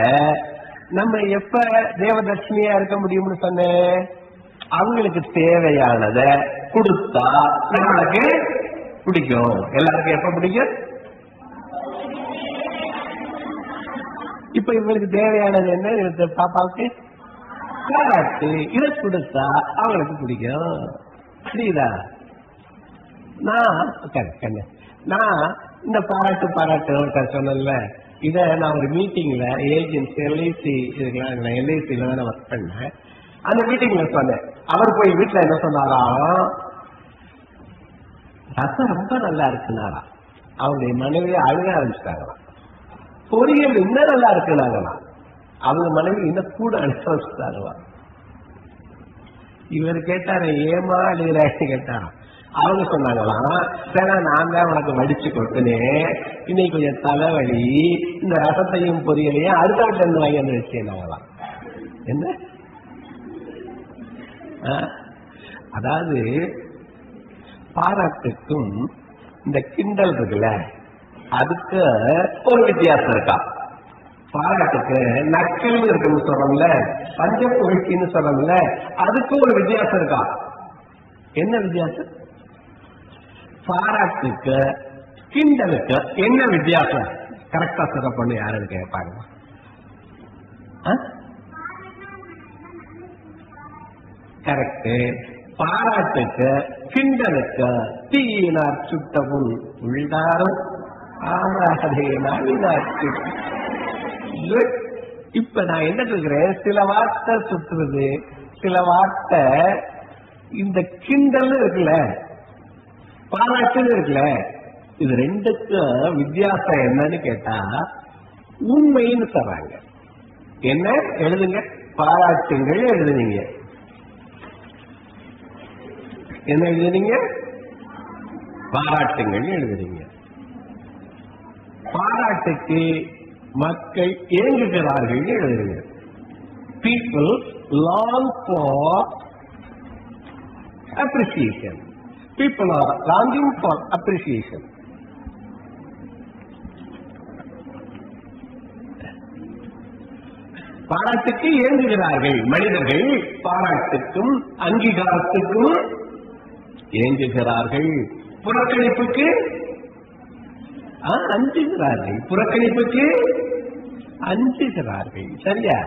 Speaker 1: நம்ம எப்ப தேவதர்ஷினியா இருக்க முடியும்னு சொன்னேன், அவங்களுக்கு தேவையானத கொடுத்தா நம்மளுக்கு பிடிக்கும். எல்லாருக்கும் எப்ப பிடிக்கும்? இப்ப இவங்களுக்கு தேவையானது என்ன? பாப்பாவுக்கு பாராட்டு, இதை கொடுத்தா அவங்களுக்கு பிடிக்கும். புரியுதா? நான் இந்த பாராட்டு சொன்னல, இத நான் ஒரு மீட்டிங்ல ஏஜென்சி எல்ஐசி இருக்கலாம், எல்ஐசில தான் நான் ஒர்க் பண்ணேன். அந்த மீட்டிங்ல சொன்னேன். அவர் போய் வீட்டுல என்ன சொன்னாரா, ரசம் ரொம்ப நல்லா இருக்குனாரா. அவங்களுடைய மனைவி அழுக ஆரம்பிச்சிட்டாங்களாம். பொரியல் இன்னும் நல்லா இருக்குனாங்களாம். அவங்க மனைவி இன்னும் கூட அழுக ஆரம்பிச்சிட்டாருவா. இவர் கேட்டாரு, ஏமா அழுகிறான்னு கேட்டாராம். அவங்க சொன்னாங்களாம், சரி நான் தான் உனக்கு வடிச்சு கொடுத்தனேன், இன்னைக்கு கொஞ்சம் தலைவலி, இந்த ரசத்தையும் பொரியலையும் அடுத்த வீட்டுல இருந்து வாங்கி வந்து வச்சேனாங்களாம். என்ன? அதாவது பாராட்டுக்கும் இந்த கிண்டல் இருக்குல்ல, அதுக்கு ஒரு வித்தியாசம் இருக்கா. பாராட்டுக்கு நக்கல் இருக்குன்னு சொல்றோம்ல, பஞ்ச புகழ்ச்சின்னு சொல்றோம்ல, அதுக்கு ஒரு வித்தியாசம் இருக்கா. என்ன வித்தியாசம்? பாராட்டுக்கு கிண்டலுக்கு என்ன வித்தியாசம்? கரெக்டா சொல்ல பண்ணு யாருன்னு கேட்பாங்க. கரெக்ட். பாராட்டுக்கு கிண்டலுக்கு தீயினார் சுட்டவும் உள்ளாரும் இப்ப நான் என்ன சொல்கிறேன், சில வார்த்தை சுற்றுறது, சில வார்த்தை இந்த கிண்டல் இருக்குல்ல, பாராட்டுன்னு இருக்குல்ல, இது ரெண்டுக்கும் வித்தியாசம் என்னன்னு கேட்டா உண்மைன்னு சொல்றாங்க. என்ன எழுதுங்க, பாராட்டுங்கள் எழுதுனீங்க, என்ன எழுதுனீங்க? பாராட்டுங்கள் எழுதுனீங்க. பாராட்டுக்கு மக்கள் ஏங்குகிறார்கள் எழுதுங்க. People long for appreciation. People are longing for appreciation. பாராட்டுக்கு ஏங்குகிறார்கள் மனிதர்கள், பாராட்டுக்கும் அங்கீகாரத்துக்கும் ஏங்குகிறார்கள். புறக்கணிப்புக்கு அஞ்சுகிறார்கள், புறக்கணிப்புக்கு அஞ்சுகிறார்கள். சரியா?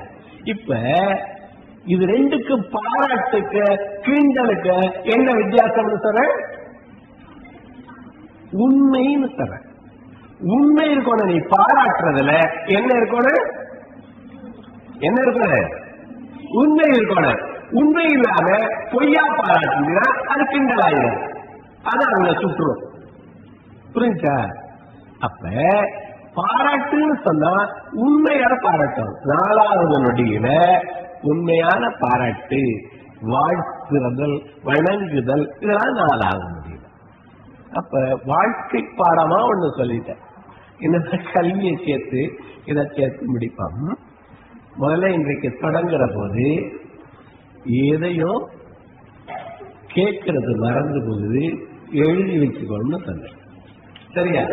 Speaker 1: இப்ப இது ரெண்டுக்கும் பாராட்டுக்கு கிண்டலுக்கு என்ன வித்தியாசம்னு சொல்ற? உண்மைன்னு சொல்ற. உண்மை இருக்கணும். நீ பாராட்டுறதுல என்ன இருக்கணும்? என்ன இருக்கணும்? உண்மை இருக்கணும். உண்மை இல்லாம பொய்யா பாராட்டுனா அது கிண்டல் ஆயிடும், அது அவங்க சுற்றுரும். புரிஞ்சா? அப்ப பாராட்டுன்னு சொன்னா உண்மையான பாராட்டும். 4வது நொடியில உண்மையான பாராட்டு, வாழ்த்துதல், வணங்குதல், இதெல்லாம் 4வது நொடியில. அப்ப வாழ்க்கை பாடமா ஒண்ணு சொல்லிட்டேன். இந்த கல்வியை சேர்த்து இதை சேர்த்து முடிப்போம். முதல்ல இன்றைக்கு தொடங்குற போது எதையும் கேட்கறது மறந்து போகுது, எழுதி வச்சுக்கணும்னு சொன்னேன். சரியா?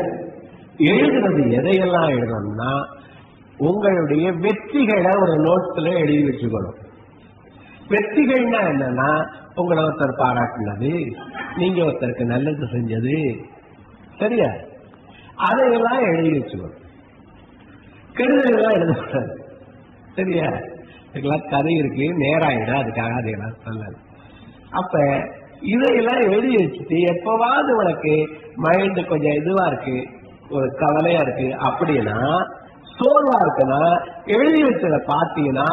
Speaker 1: எழுதுறது எதையெல்லாம் எழுதணும்னா உங்களுடைய வெற்றிகளை ஒரு நோட்ஸ்ல எழுதி வச்சுக்கணும். வெற்றிகள்னா என்னன்னா உங்களை ஒருத்தர் பாராட்டினது, நீங்க ஒருத்தருக்கு நல்லது செஞ்சது. சரியா? அதையெல்லாம் எழுதி வச்சுக்கணும். கெடுதலாம் எழுதக்கூடாது. சரியா? இதுக்கெல்லாம் கதை இருக்கு, நேராயிடும், அதுக்காக அதையெல்லாம் சொல்லல. அப்ப இதையெல்லாம் எழுதி வச்சுட்டு எப்பவாவது உனக்கு மைண்ட் கொஞ்சம் இதுவா இருக்கு, ஒரு கவலையா இருக்கு அப்படின்னா, சோர்வா இருக்குன்னா எழுதி வச்சதை பார்த்தீங்கன்னா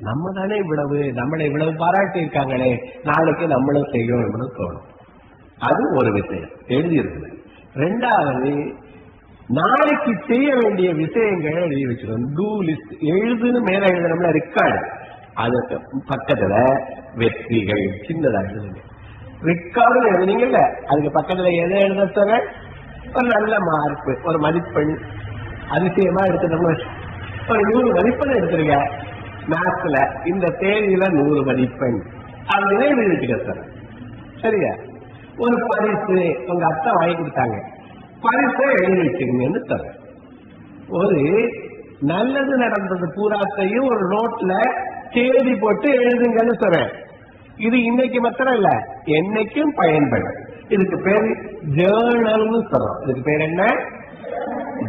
Speaker 1: நம்ம தானே இவ்வளவு, நம்மளை இவ்வளவு பாராட்டி இருக்காங்களே, நாளைக்கு நம்மளும் செய்யணும்னு தோணும். அது ஒரு விஷயம் எழுதி இருக்குது. 2வது, நாளைக்கு செய்ய வேண்டிய விஷயங்கள் எழுதி வச்சிடும். டூ லிஸ்ட் எழுதுன்னு மேல எழுதணும்னா ரெக்கார்டு, அதுக்கு பக்கத்துல வெற்றிகள் சின்னதா எழுதுங்க. ரெக்கார்டு எழுதுனீங்கல்ல, அதுக்கு பக்கத்துல எதை எழுத சொல்ற? ஒரு நல்ல மார்க், ஒரு மதிப்பெண். அதிசயமா எடுத்துட்டோம்னா ஒரு 100 மதிப்பெண் எடுத்துருங்க மேத்ஸ்ல, இந்த தேதியில 100 மதிப்பெண் அப்படின்னு எழுதி வச்சுக்க சார். சரியா? ஒரு பரிசு உங்க அத்தை வாங்கி கொடுத்தாங்க, பரிசை எழுதி வச்சுக்கீங்கன்னு சொல்ற. ஒரு நல்லது நடந்தது பூராத்தையும் ஒரு நோட்ல தேதி போட்டு எழுதுங்கன்னு சொல்றேன். இது இன்னைக்கு மாத்திரம் இல்ல, என்னைக்கும் பயன்படும். இதுக்கு பேரு ஜேர்னல்னு சொல்றோம். இதுக்கு பேர் என்ன?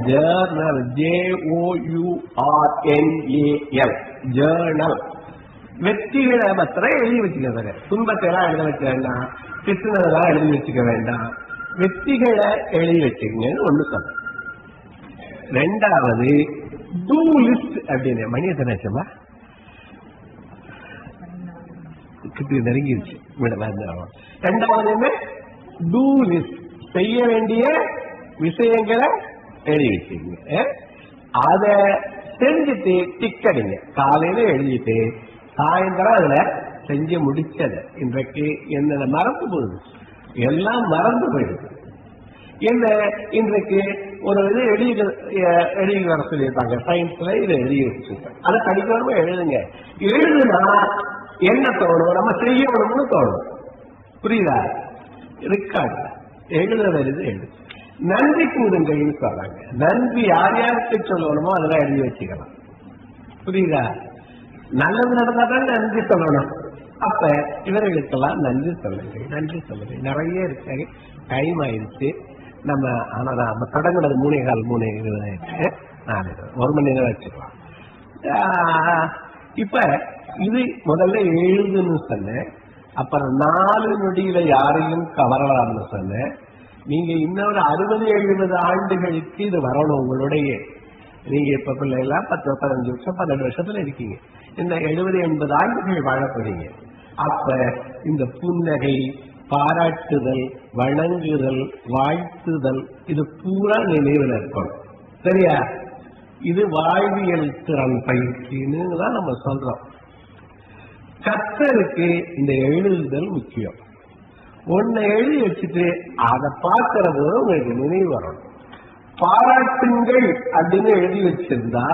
Speaker 1: ஜேர்னல். JOURNAL Journal. வெற்றிகளை மாத்திரம் எழுதி வச்சுக்க. துன்பத்தை எல்லாம் எழுத வைக்க வேண்டாம், திட்டுனதெல்லாம் எழுதி வச்சுக்க வேண்டாம், வெற்றிகளை எழுதி வச்சுக்கங்கன்னு ஒண்ணு சொல்ற. 2வது டூ லிஸ்ட் அப்படின்னு மணியத்தனாச்சமா நெருங்கிருச்சு. 2வது என்ன? டூ லிஸ்ட், செய்ய வேண்டிய விஷயங்களை எழுதி வச்சுக்கீங்க. அத செஞ்சுட்டு டிக்கடிங்க. காலையில எழுதிட்டு சாயந்தரம் அதுல செஞ்சு முடிச்சது. இன்றைக்கு என்ன மறந்து போகுது, எல்லாம் மறந்து போயிடுது. என்ன இன்றைக்கு ஒரு இது எழுதி வர சொல்லியிருப்பாங்க சயின்ஸ்ல, இதை எழுதி வச்சிருக்கேன், அதை படிக்கணுமா எழுதுங்க. எழுதுனா என்ன தோணும்? நம்ம செய்யணும்னு தோணும். புரியுதா? ரெக்கார்டு எழுதுறது எழுது. நன்றி கூறுங்கன்னு சொல்றாங்க. நன்றி யார் யாருக்கு சொல்லணுமோ அதெல்லாம் எழுதி வச்சுக்கலாம். புரியுதா? நல்லது நடந்தாதான் நன்றி சொல்லணும். அப்ப இவர்களுக்கெல்லாம் நன்றி சொல்லுங்க. நிறைய இருக்கு, டைம் ஆயிடுச்சு. நம்ம ஆனா நம்ம தொடங்குனது 3:15 ஆயிடுச்சு. 1 மணி நேரம் வச்சுக்கலாம். இப்ப இது முதல்ல எழுதுன்னு சொன்னேன். அப்புறம் 4 நொடியில யாரையும் கவரலாம்னு சொன்னேன். நீங்க இன்னொரு 60-70 ஆண்டுகளுக்கு இது வரணும். உங்களுடைய நீங்க இப்ப பிள்ளைலாம் 10-15 வருஷம் 12 வருஷத்துல இருக்கீங்க. இந்த 70-80 ஆண்டுகள் வாழப்படுறீங்க. அப்ப இந்த புன்னகை, பாராட்டுதல், வணங்குதல், வாழ்த்துதல் இது பூரா நினைவில் இருக்கணும். சரியா? இது வாழ்வியல் திறன் பயிற்சின்னு தான் நம்ம சொல்றோம். கர்த்தருக்கு இந்த எழுதுதல் முக்கியம். ஒன்ன எழுதி வச்சுட்டு அதை பார்க்கிற போது உங்களுக்கு நினைவு வரணும். பாராட்டுங்கள் அப்படின்னு எழுதி வச்சிருந்தா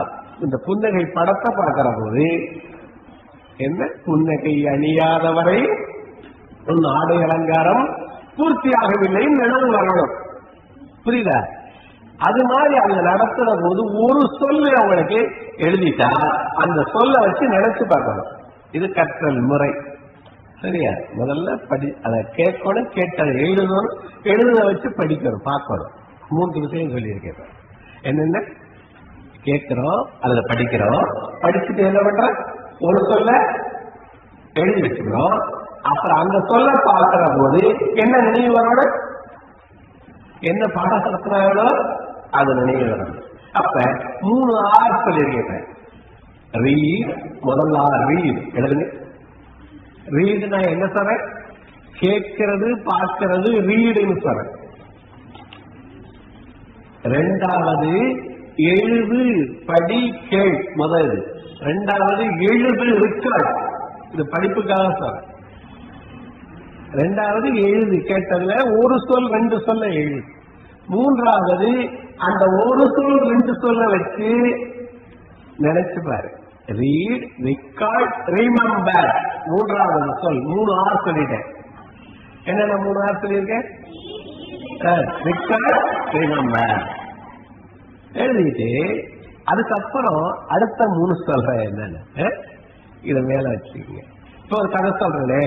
Speaker 1: இந்த புன்னகை படத்தை பார்க்கிற போது என்ன, புன்னகை அணியாதவரை உன் ஆடை அலங்காரம் பூர்த்தியாகவில்லை நினைவு வரணும். புரியுதா? அது மாதிரி அவங்க நடத்துற போது ஒரு சொல்லு அவங்களுக்கு எழுதிட்டா அந்த சொல்ல வச்சு நினைச்சு பார்க்கணும். இது கற்றல் முறை. சரியா? முதல்ல அதை கேட்கணும், கேட்டதை எழுதணும், எழுத வச்சு படிக்கணும், பார்க்கணும். 3 விஷயம் சொல்லியிருக்கேன். என்னென்ன? கேட்கிறோம், அதுல படிக்கிறோம், படிச்சுட்டு என்ன பண்றோம், ஒரு சொல்ல எழுதி வச்சுக்கிறோம். அப்புறம் அந்த சொல்ல பார்க்கிற போது என்ன நினைவு வரணும், என்ன பாடம் நடத்தினாங்களோ அது நினைவு வரணும். அப்ப 3 R சொல்லியிருக்கேன். ரீட், முதல்ல ரீட் எழுதுங்க. ரீடு நான் என்ன சொல்றேன், கேட்கிறது, பார்க்கிறது ரீடுன்னு சொல்றேன். 2வது எழுது, படி, கேள். முதல் 2வது எழுது, ரெக்கார்ட். இது படிப்புக்காக சொல்றேன். 2வது எழுது, கேட்டதுல ஒரு சொல் 2 சொல்ல எழுது. 3வது அந்த ஒரு சொல் 2 சொல்ல வச்சு நினைச்சு பாரு. Read, record, remember. 3வது சொல். 3 R சொல்லிட்டேன். என்னென்ன 3 R சொல்லியிருக்கேன்? ரெக்கார்ட், ரிமெம்பர் எழுதிட்டு அதுக்கப்புறம் அடுத்த 3 சொல்றேன். என்னன்னு இத மேல வச்சுக்கீங்க. இப்போ ஒரு கதை சொல்றேனே,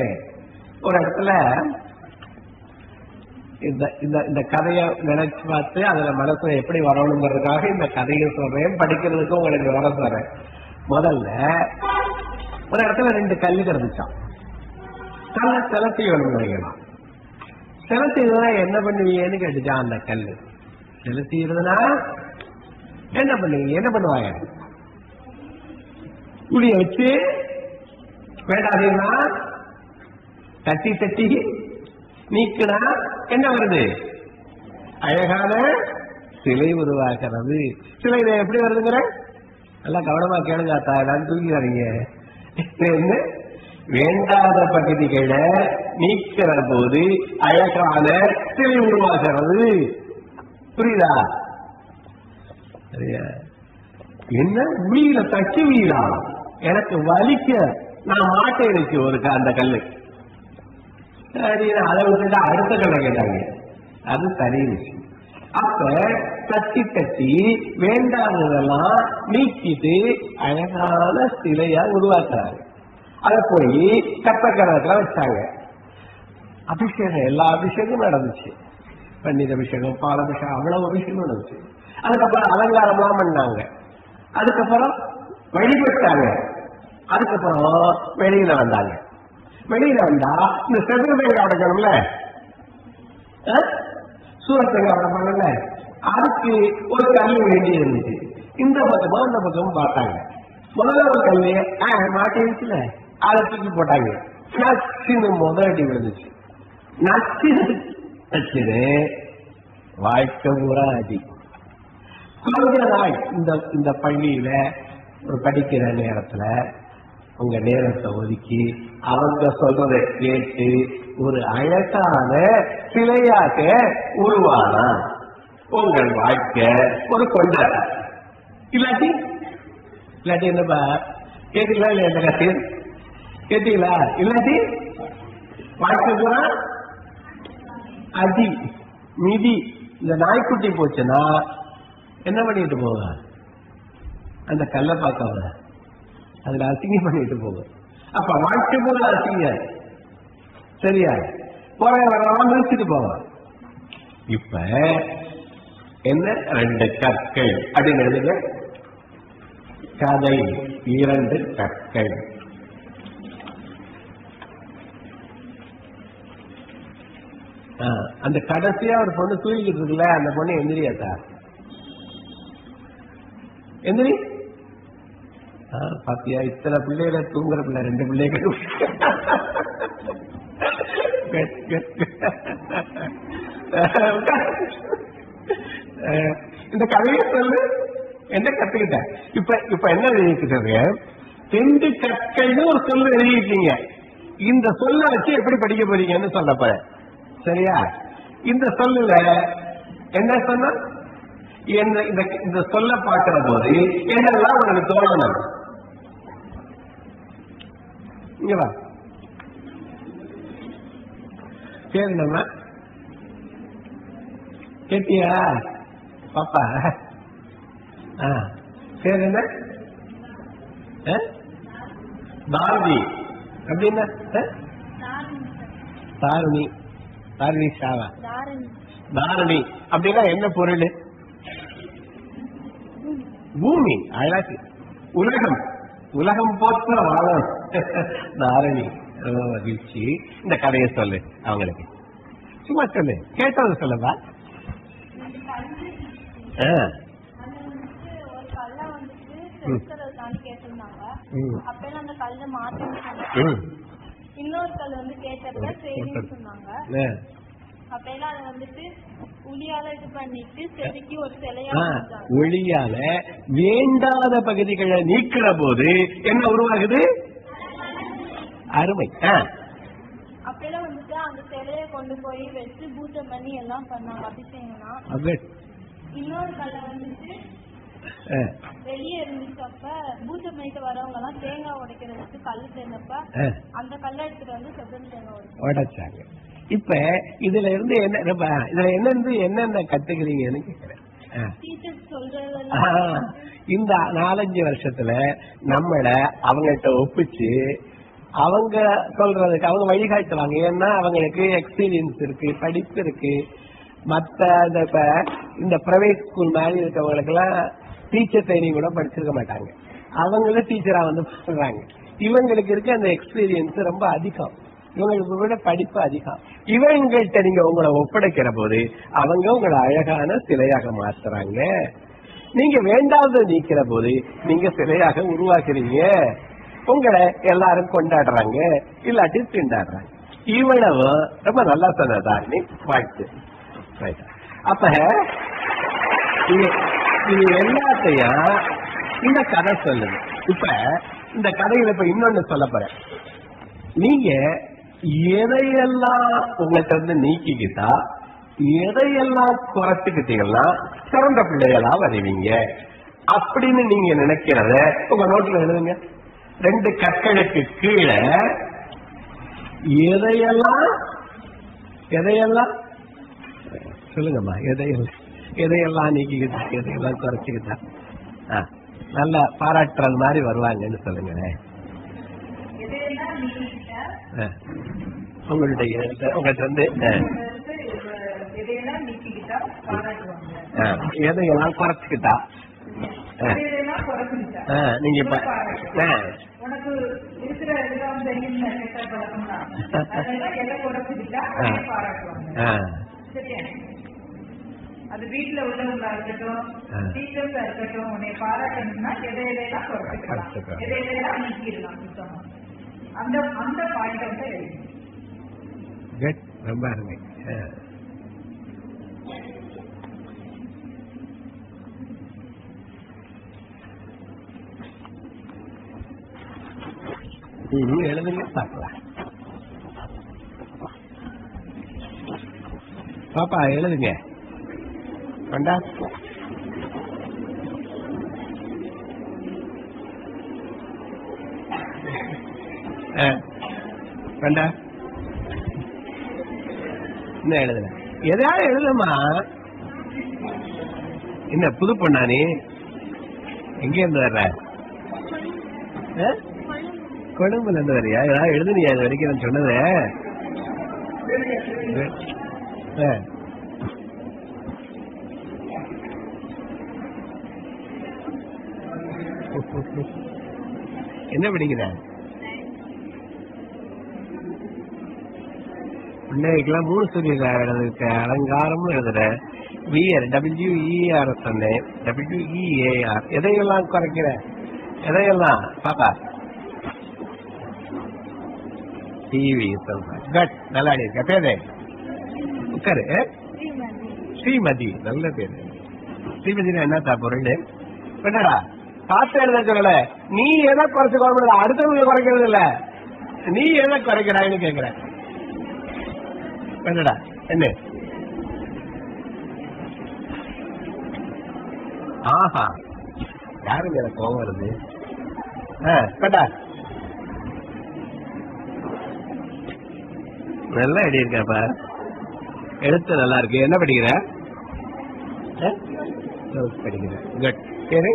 Speaker 1: ஒரு இடத்துல இந்த கதையை நினைச்சு பார்த்து அதுல மனசுல எப்படி வரணுங்கிறதுக்காக இந்த கதையை சொல்றேன். படிக்கிறதுக்கும் உங்களுக்கு வர சொல்றேன். முதல்ல ஒரு இடத்துல 2 கல்லு கிடந்துச்சான். கல்லை செலுத்தி வேணும். செலுத்தினா என்ன பண்ணுவீங்கன்னு கேட்டுச்சான். அந்த கல்லு செலுத்திடுதுன்னா என்ன பண்ணுவீங்க? என்ன பண்ணுவாங்க? குடிய வச்சு வேண்டாதீங்கன்னா தட்டி தட்டி நீக்குனா என்ன வருது? அழகான சிலை உருவாக்குறது. சிலை எப்படி வருதுங்கிற நல்லா கவனமா கேளுங்க. நான் தூக்கிடாதீங்க. வேண்டாத பகுதிகளை நீக்கிற போது அழகான சிலை உருவாக்குறது. புரியுதா? சரியா? என்ன வீட தச்சு வீடா எனக்கு வலிக்க நான் மாட்டை வச்சு ஒரு அந்த கல்லு. சரி, அதை விட்டுட்டு அடுத்த கல்லை கேட்டாங்க. அது சரி விஷயம். அப்ப தட்டி தட்டி வேண்டாததெல்லாம் நீக்கிட்டு அழகான சிலையா உருவாக்குறாங்க. அதை போய் கப்பக்கரத்துல வச்சாங்க. அபிஷேகம், எல்லா அபிஷேகமும் நடந்துச்சு. பன்னீர் அபிஷேகம், பால் அபிஷேகம், அவ்வளவு அபிஷேகம் நடந்துச்சு. அதுக்கப்புறம் அலங்காரம்லாம் பண்ணாங்க. அதுக்கப்புறம் வழிபட்டாங்க. அதுக்கப்புறம் வெளியில வந்தாங்க. வெளியில வந்தா இந்த செதுரதேங்க உடைக்கணும்ல, சூரத்தங்க உடைப்பாங்கல்ல, அதுக்கு ஒரு கல்லு வேண்டி இருந்துச்சு. இந்த பக்கமா அந்த பக்கமும் பார்த்தாங்க. முதல்ல ஒரு கல்லு மாட்டிருச்சுல, அதை தூக்கி போட்டாங்க. நச்சுன்னு முதலடி விழுந்துச்சு. நச்சுன்னு வாழ்க்கை பூரா அடி. கொஞ்ச நாள் இந்த பள்ளியில ஒரு படிக்கிற நேரத்துல உங்க நேரத்தை ஒதுக்கி அவங்க சொல்றதை கேட்டு ஒரு அழகான சிலையாக உருவானா உங்கள் வாழ்க்கை ஒரு கொண்டாட்டம். இல்லாட்டி என்னப்பா கேட்டீங்களா இல்ல? என்ன கட்டி கேட்டீங்களா? இல்லாட்டி வாழ்க்கை பூரா அடி மிதி. இந்த நாய்க்குட்டி போச்சுன்னா என்ன பண்ணிட்டு போங்க? அந்த கல்லை பார்க்காம அதுல அசிங்கம் பண்ணிட்டு போங்க. அப்ப வாழ்க்கை போல செய்ய சரியா போற வரலாம் நிறுத்திட்டு போவான். இப்ப என்ன 2 கற்கள் அப்படின்னு எழுதுங்க. கதை 2 கற்கள். அந்த கடைசியா ஒரு பொண்ணு தூங்கிட்டு இருக்குல்ல, அந்த பொண்ணு எந்திரியாத்தா? எந்திரி. பாத்தியா, இத்தனை பிள்ளைகளை தூங்குற பிள்ளை 2 பிள்ளைகள். இந்த கதையை சொல்லு, என்ன கத்துக்கிட்ட? இப்ப என்ன எழுதிக்கிட்டது? 2 கற்கள்னு ஒரு சொல்லு எழுதிருக்கீங்க. இந்த சொல்ல வச்சு எப்படி படிக்க போறீங்கன்னு சொல்ல போற. சரியா? இந்த சொல்லுல என்ன சொன்ன? இந்த சொல்ல பார்க்கிற போது என்னெல்லாம் உங்களுக்கு தோணணும்? இங்க வா. சரி, நம்ம கேட்டியா பாப்பா? சரி, என்ன தாரணி அப்படின்னா? தாரணி தாரணி ஷாவா? தாரணி அப்படின்னா என்ன பொருள்? பூமி, அழகு, உலகம், உலகம் போற்ற வாழம். தாரணி. மகிழ்ச்சி. இந்த கதையை சொல்லு அவங்களுக்கு. சும்மா சொல்லு, கேட்டது சொல்லுவா.
Speaker 2: இன்னொரு கல் வந்து கேட்டப்ப சரின்னு சொன்னாங்க. அப்பெல்லாம் அதை வந்துட்டு ஒளியால இது பண்ணிட்டு செதுக்கி ஒரு சிலையா
Speaker 1: ஒளியால வேண்டாத பகுதிகளை நீக்கிற போது என்ன உருவாகுது? அருமை.
Speaker 2: அப்பெல்லாம் வந்துட்டு அந்த சிலையை கொண்டு போய் வச்சு பூஜை பண்ணி எல்லாம் பண்ணாங்க, அபிஷேகம்னா. இன்னொரு கல்ல வந்துட்டு வெளியே இருந்துச்சப்ப பூஜை பண்ணிட்டு வரவங்க எல்லாம் தேங்காய் உடைக்கிறதுக்கு கல்லு சேர்ந்தப்ப அந்த கல்லை எடுத்துட்டு வந்து செவ்வன் தேங்காய்
Speaker 1: உடைச்சாங்க. இப்ப இதுல இருந்து என்னென்ன கத்துக்கிறீங்கன்னு கேக்குறேன். இந்த 4-5 வருஷத்துல நம்மள அவங்கள்ட்ட ஒப்பிச்சு அவங்க சொல்றதுக்கு அவங்க வழிகாட்டுவாங்க. ஏன்னா அவங்களுக்கு எக்ஸ்பீரியன்ஸ் இருக்கு, படிப்பு இருக்கு. மத்த இந்த பிரைவேட் ஸ்கூல் மாதிரி இருக்கவங்களுக்கு எல்லாம் டீச்சர் ட்ரைனிங் கூட படிச்சிருக்க மாட்டாங்க. அவங்களும் டீச்சரா வந்து சொல்றாங்க. இவங்களுக்கு இருக்க அந்த எக்ஸ்பீரியன்ஸ் ரொம்ப அதிகம், இவங்களுக்கு கூட படிப்பு அதிகம். இவங்கள்ட்ட நீங்க உங்களை ஒப்படைக்கிற போது அவங்க உங்களை அழகான சிலையாக மாத்துறாங்க. நீங்க வேண்டாத நீக்கிற போது நீங்க சிலையாக உருவாக்குறீங்க. உங்களை எல்லாரும் கொண்டாடுறாங்க, இல்லாட்டி திண்டாடுறாங்க. இவ்வளவு ரொம்ப நல்லா சொன்னதான் வாழ்த்து. அப்ப இது எல்லாத்தையும் இந்த கதை சொல்லுது. இப்ப இந்த கதையில இப்ப இன்னொன்னு சொல்ல போறேன். நீங்க எதையெல்லாம் உங்கள்கிட்ட இருந்து நீக்கிக்கிட்டா, எதையெல்லாம் குறைச்சுக்கிட்டீங்கன்னா சிறந்த பிள்ளைகளா வருவீங்க அப்படின்னு நீங்க நினைக்கிறத உங்க நோட்ல எழுதுங்க. 2 கற்களுக்கு கீழே எதையெல்லாம் சொல்லுங்கம்மா. எதையெல்லாம் நீக்கிக்கிட்டா, எதையெல்லாம் குறைச்சுக்கிட்டா நல்ல பாராட்டுறது மாதிரி வருவாங்கன்னு சொல்லுங்களேன். உங்கள்கிட்ட வந்து எதையெல்லாம் குறைச்சுக்கிட்டா நீங்க இப்ப
Speaker 3: அது வீட்டுல உள்ளவங்களா இருக்கட்டும், டீச்சர்ஸா இருக்கட்டும், உன்னை பாராட்டணும்னா எதையெல்லாம் குறைச்சிக்கலாம், எதையெல்லாம் நீக்கிடலாம் சுத்தமா. அந்த பாயிண்ட் வந்து
Speaker 1: ரொம்ப அருமை. எழுதுங்க பார்க்கலாம். பாப்பா எழுதுங்க. கொண்டா கொண்டா என்ன எழுதுல? எதாவது எழுதுமா. என்ன புது பொண்ணா நீ? எங்க இருந்து வர்ற? கொழும்புல இருந்து வரையா? ஏதாவது எழுதுனியா இது வரைக்கும் நான் சொன்னது? என்ன படிக்கிற? பிள்ளைக்கெல்லாம் 3 சொல்லியிருக்க. அலங்காரம் எழுதுற. விஆர் WER சொன்னேன். WEAR. எதையெல்லாம் குறைக்கிற? எதையெல்லாம் பாப்பா? டிவி. கட். நல்லா இருக்க பேரு. உட்காரு. ஸ்ரீமதி. நல்ல பேரு. ஸ்ரீமதினா என்ன பொருள்? என்னடா பார்த்து எழுத சொல்லல. நீ எதை குறைச்சு குறைப்பட? அடுத்தவங்க குறைக்கிறது இல்ல. நீ எதை குறைக்கிறான்னு கேக்குற. என்னடா என்ன? ஆஹா, யாருக்கு எனக்கு கோவம் வருது? கேட்டா நல்லா எழுதி இருக்கப்ப. எழுத்து நல்லா இருக்கு. என்ன படிக்கிற? படிக்கிற. குட். சரி.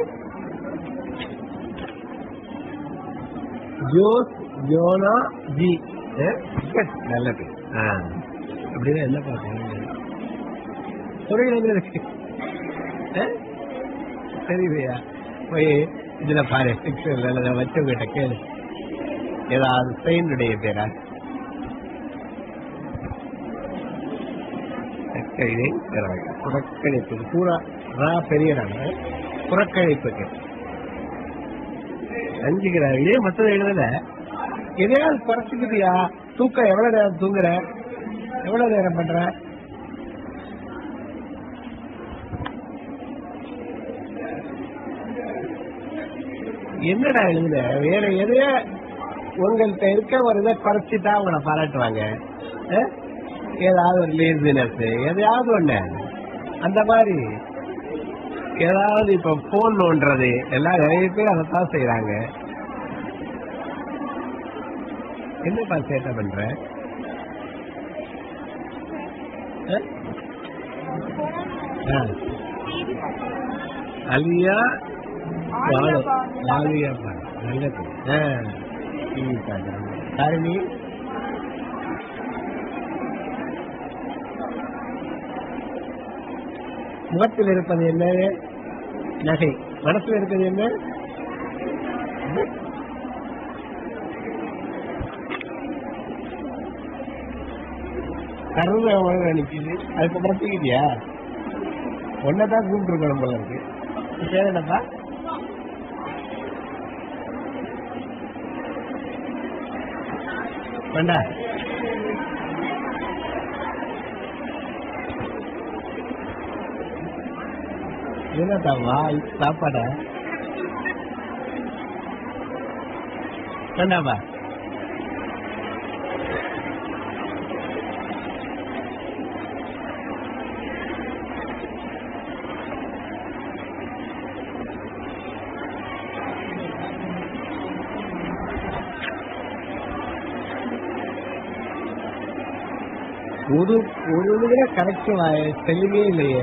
Speaker 1: ஜோஸ் ஜோனா ஜி. நல்ல பேர். அப்படின்னா என்ன பாக்க சரியா? போய் இதுல பாரு, பிக்சர்ல வச்சவங்கிட்ட கேளு. ஏதாவது பெயினுடைய பேரா? புறக்கணிப்பு. பூரா பெரியறாங்க. புறக்கணிப்புக்கு அஞ்சுக்கிறாரு. இதே மத்ததை எழுதல. எதையாவது குறைச்சிக்கிட்டியா? தூக்கம் எவ்வளவு நேரம் தூங்குற? எவ்வளவு நேரம் பண்ற? என்னடா எழுதுல? வேற எதைய உங்கள்கிட்ட இருக்க ஒரு இதை குறைச்சிட்டா உங்களை பாராட்டுவாங்க. ஏதாவது ஒரு லேசினஸ், எதையாவது ஒண்ணு அந்த மாதிரி. ஏதாவது இப்ப போன் நோன்றது எல்லாம் நிறைய பேர் அதைத்தான் செய்யறாங்க. என்னப்பா சேட்டை பண்ற? அலியா வாலியா நல்லது. காரணி முகத்தில் இருப்பது என்ன? நகை. மனசில் இருக்கிறது என்ன? கருவை நினைக்குது. அதுக்கு மாத்திக்கிட்டியா? ஒன்னதான் கூப்பிட்டுருக்கணும் போல இருக்கு. பேர் என்னப்பா? வேண்டா என்னப்பா? வாய் சாப்பாட வேண்டாப்பா. ஒரு இதுல கரெக்ட் செல்லுமே இல்லையே.